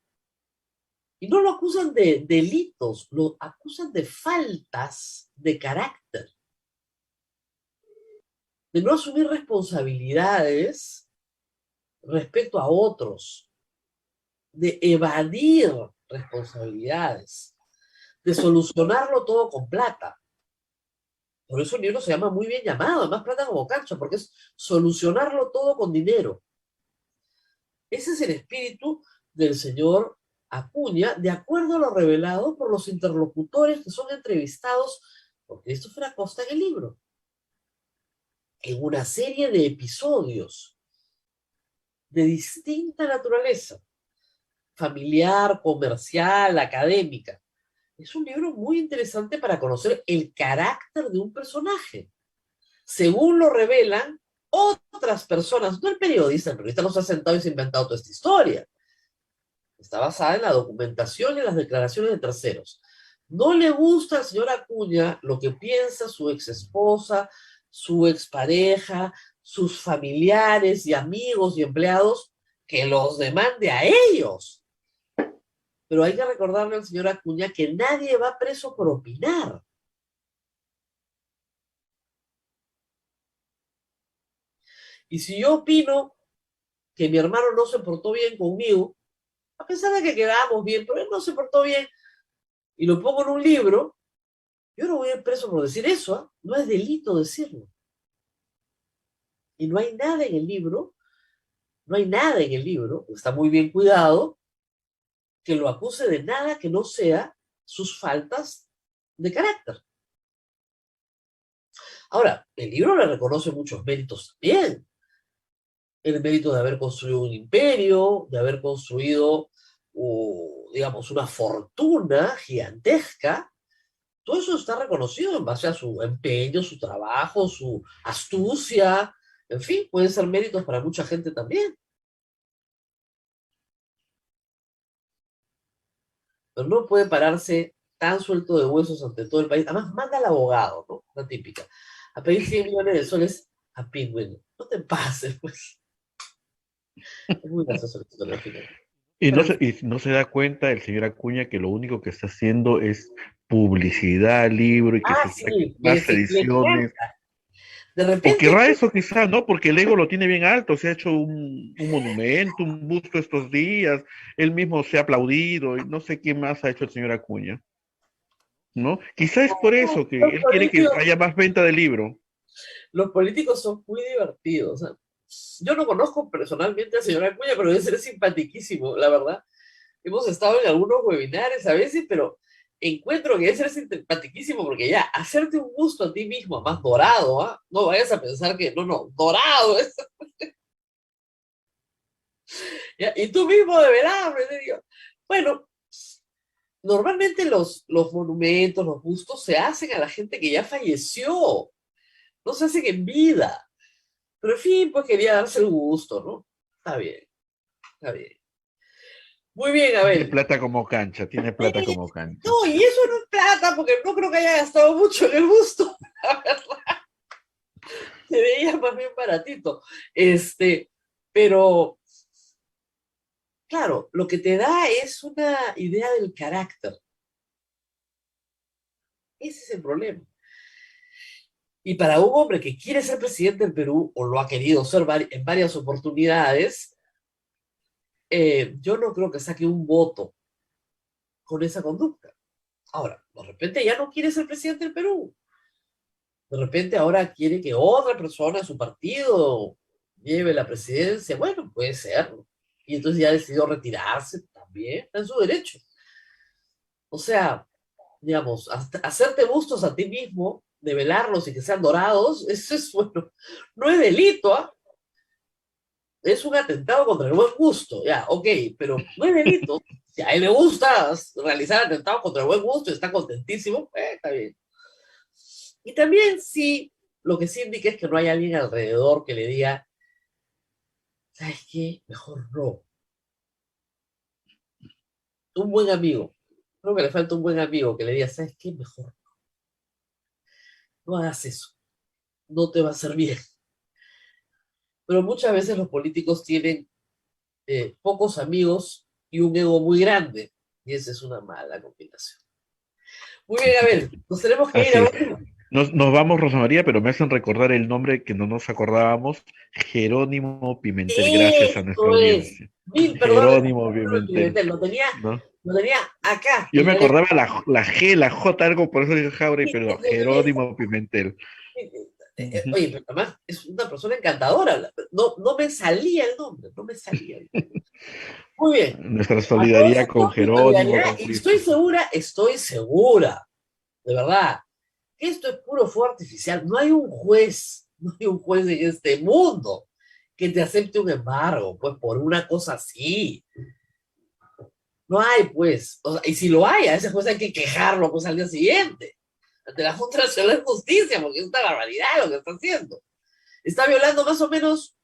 Y no lo acusan de delitos, lo acusan de faltas de carácter, de no asumir responsabilidades respecto a otros, de evadir responsabilidades, de solucionarlo todo con plata. Por eso el libro se llama Muy Bien Llamado, además Plata como Cancha, porque es solucionarlo todo con dinero. Ese es el espíritu del señor Acuña, de acuerdo a lo revelado por los interlocutores que son entrevistados por Christopher Acosta en el libro. En una serie de episodios de distinta naturaleza, familiar, comercial, académica. Es un libro muy interesante para conocer el carácter de un personaje. Según lo revelan otras personas, no el periodista no se ha sentado y se ha inventado toda esta historia. Está basada en la documentación y en las declaraciones de terceros. No le gusta al señor Acuña lo que piensa su exesposa, su expareja, sus familiares y amigos y empleados, que los demande a ellos. Pero hay que recordarle al señor Acuña que nadie va preso por opinar. Y si yo opino que mi hermano no se portó bien conmigo, a pesar de que quedamos bien, pero él no se portó bien, y lo pongo en un libro, yo no voy a ir preso por decir eso, ¿eh? No es delito decirlo. Y no hay nada en el libro, está muy bien cuidado, que lo acuse de nada que no sea sus faltas de carácter. Ahora, el libro le reconoce muchos méritos también. El mérito de haber construido un imperio, de haber construido, digamos, una fortuna gigantesca. Todo eso está reconocido en base a su empeño, su trabajo, su astucia. En fin, pueden ser méritos para mucha gente también. Pero no puede pararse tan suelto de huesos ante todo el país. Además, manda al abogado, ¿no? La típica. A pedir 100 millones de soles a Penguin. No te pases, pues. Es muy gracioso la historia al final.
Y no se da cuenta el señor Acuña que lo único que está haciendo es publicidad al libro y que
Sí,
más ediciones.
De
O
repente,
querrá eso quizá, ¿no? Porque el ego lo tiene bien alto, se ha hecho un monumento, un busto estos días, él mismo se ha aplaudido, y no sé qué más ha hecho el señor Acuña, ¿no? Quizá es por eso que él quiere que haya más venta del libro.
los políticos son muy divertidos. ¿Eh? Yo no conozco personalmente al señor Acuña, pero debe ser simpatiquísimo, la verdad. Hemos estado en algunos webinars a veces, pero encuentro que debe ser simpatiquísimo porque ya, hacerte un gusto a ti mismo, más dorado, ¿ah? No vayas a pensar que, no, dorado es. ¿Ya? Y tú mismo de velar, bueno, normalmente los monumentos, los bustos se hacen a la gente que ya falleció, no se hacen en vida. Pero en fin, pues quería darse el gusto, ¿no? Está bien, está bien. Muy bien,
Tiene
Abel.
plata como cancha, tiene plata como cancha.
No, y eso no es plata, porque no creo que haya gastado mucho en el busto, la verdad. Se veía más bien baratito. Pero, claro, lo que te da es una idea del carácter. Ese es el problema. Y para un hombre que quiere ser presidente del Perú, o lo ha querido ser en varias oportunidades, yo no creo que saque un voto con esa conducta. Ahora, de repente ya no quiere ser presidente del Perú. De repente ahora quiere que otra persona de su partido lleve la presidencia. Bueno, puede ser. Y entonces ya decidió retirarse también. Está en su derecho. O sea, digamos, hacerte bustos a ti mismo, develarlos y que sean dorados, eso es bueno. No es delito, ¿ah? es un atentado contra el buen gusto, ya, ok, pero no es delito. Si a él le gusta realizar atentados contra el buen gusto y está contentísimo, está bien. Y también sí, lo que sí indica es que no hay alguien alrededor que le diga, ¿sabes qué? Mejor no. Un buen amigo. Creo que le falta un buen amigo que le diga, ¿sabes qué? Mejor no. No hagas eso. No te va a hacer bien. Pero muchas veces los políticos tienen pocos amigos y un ego muy grande. Y esa es una mala combinación. Muy bien, Abel. Nos tenemos que ir a ver.
Nos vamos, Rosa María, pero me hacen recordar el nombre que no nos acordábamos, Jerónimo Pimentel, gracias a nuestra
Eso es.
audiencia.
Mil perdones.
Jerónimo Pimentel.
Lo tenía,
¿no?
lo tenía acá.
Yo me acordaba la G, la J, algo, por eso dije Jauregui, pero Jerónimo Pimentel.
Oye, pero además es una persona encantadora. No me salía el nombre, no me salía el nombre. Muy bien.
Nuestra solidaridad con Jerónimo.
Y estoy segura, de verdad, que esto es puro fuego artificial. No hay un juez en este mundo que te acepte un embargo, pues, por una cosa así. No hay, pues. O sea, y si lo hay, a ese juez hay que quejarlo, pues, al día siguiente, ante la Junta Nacional de Justicia, porque es una barbaridad lo que está haciendo. Está violando más o menos,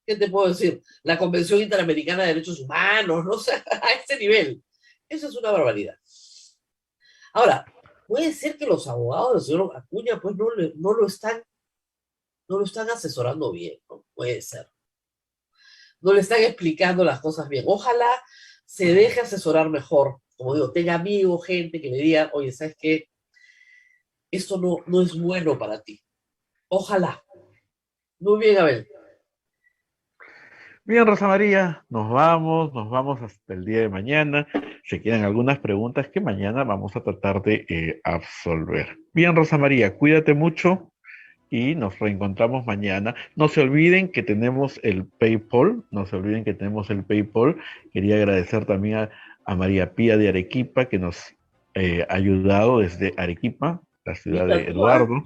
¿qué te puedo decir? La Convención Interamericana de Derechos Humanos, ¿no? O sea, a ese nivel. Eso es una barbaridad. Ahora, puede ser que los abogados del señor Acuña, pues, no lo están asesorando bien, ¿no? Puede ser. No le están explicando las cosas bien. Ojalá se deje asesorar mejor. Como digo, tenga amigos, gente que le diga, oye, ¿sabes qué? Esto no es bueno para ti. Ojalá. Muy bien, Abel.
Bien, Rosa María, nos vamos hasta el día de mañana. Se quedan algunas preguntas que mañana vamos a tratar de absolver. Bien, Rosa María, cuídate mucho y nos reencontramos mañana. No se olviden que tenemos el PayPal, Quería agradecer también a María Pía de Arequipa, que nos ha ayudado desde Arequipa, la ciudad de Eduardo.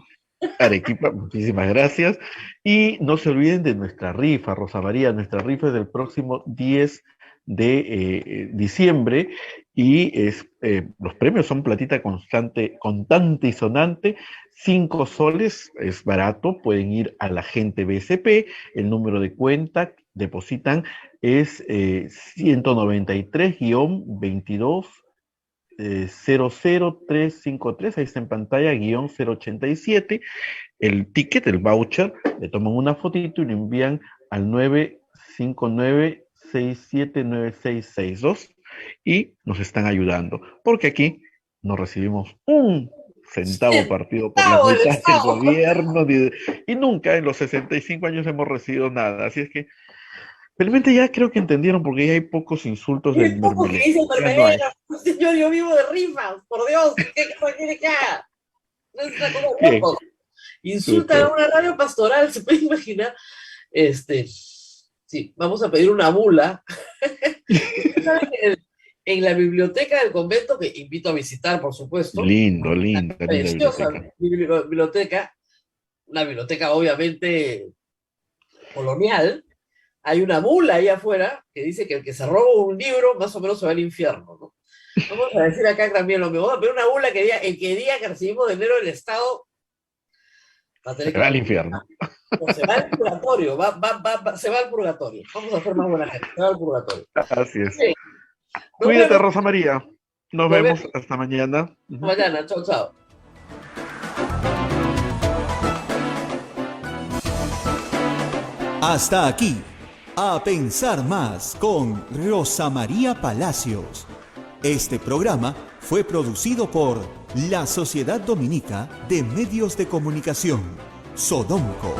Arequipa, muchísimas gracias. Y no se olviden de nuestra rifa, Rosa María. Nuestra rifa es del próximo 10 de diciembre y los premios son platita contante y sonante, 5 soles, es barato. Pueden ir a la gente BSP, el número de cuenta, depositan, es 193-22 00353, ahí está en pantalla, _087, el ticket, el voucher, le toman una fotito y lo envían al 959-679662 y nos están ayudando, porque aquí no recibimos un centavo partido por la mitad del gobierno, y nunca en los 65 años hemos recibido nada, así es que realmente ya creo que entendieron, porque ya hay pocos insultos del mermelero.
Señor, yo vivo de rifas, por Dios, ¿qué quiere que haga? No es una cosa de locos. Insultan a una radio pastoral, ¿se puede imaginar? Sí, vamos a pedir una bula. En la biblioteca del convento, que invito a visitar, por supuesto.
Lindo.
Preciosa biblioteca. Una biblioteca obviamente colonial. Hay una bula ahí afuera que dice que el que se roba un libro más o menos se va al infierno, ¿no? Vamos a decir acá también lo mismo, pero una bula que diga, el que diga que recibimos dinero del Estado
se va al infierno.
O se va al purgatorio, se va al purgatorio. Vamos a hacer más buena gente, se va al purgatorio.
Así es.
Sí.
Cuídate, Rosa María. Nos vemos hasta mañana.
Mañana, chao.
Hasta aquí, A Pensar Más con Rosa María Palacios. Este programa fue producido por la Sociedad Dominica de Medios de Comunicación, Sodomco.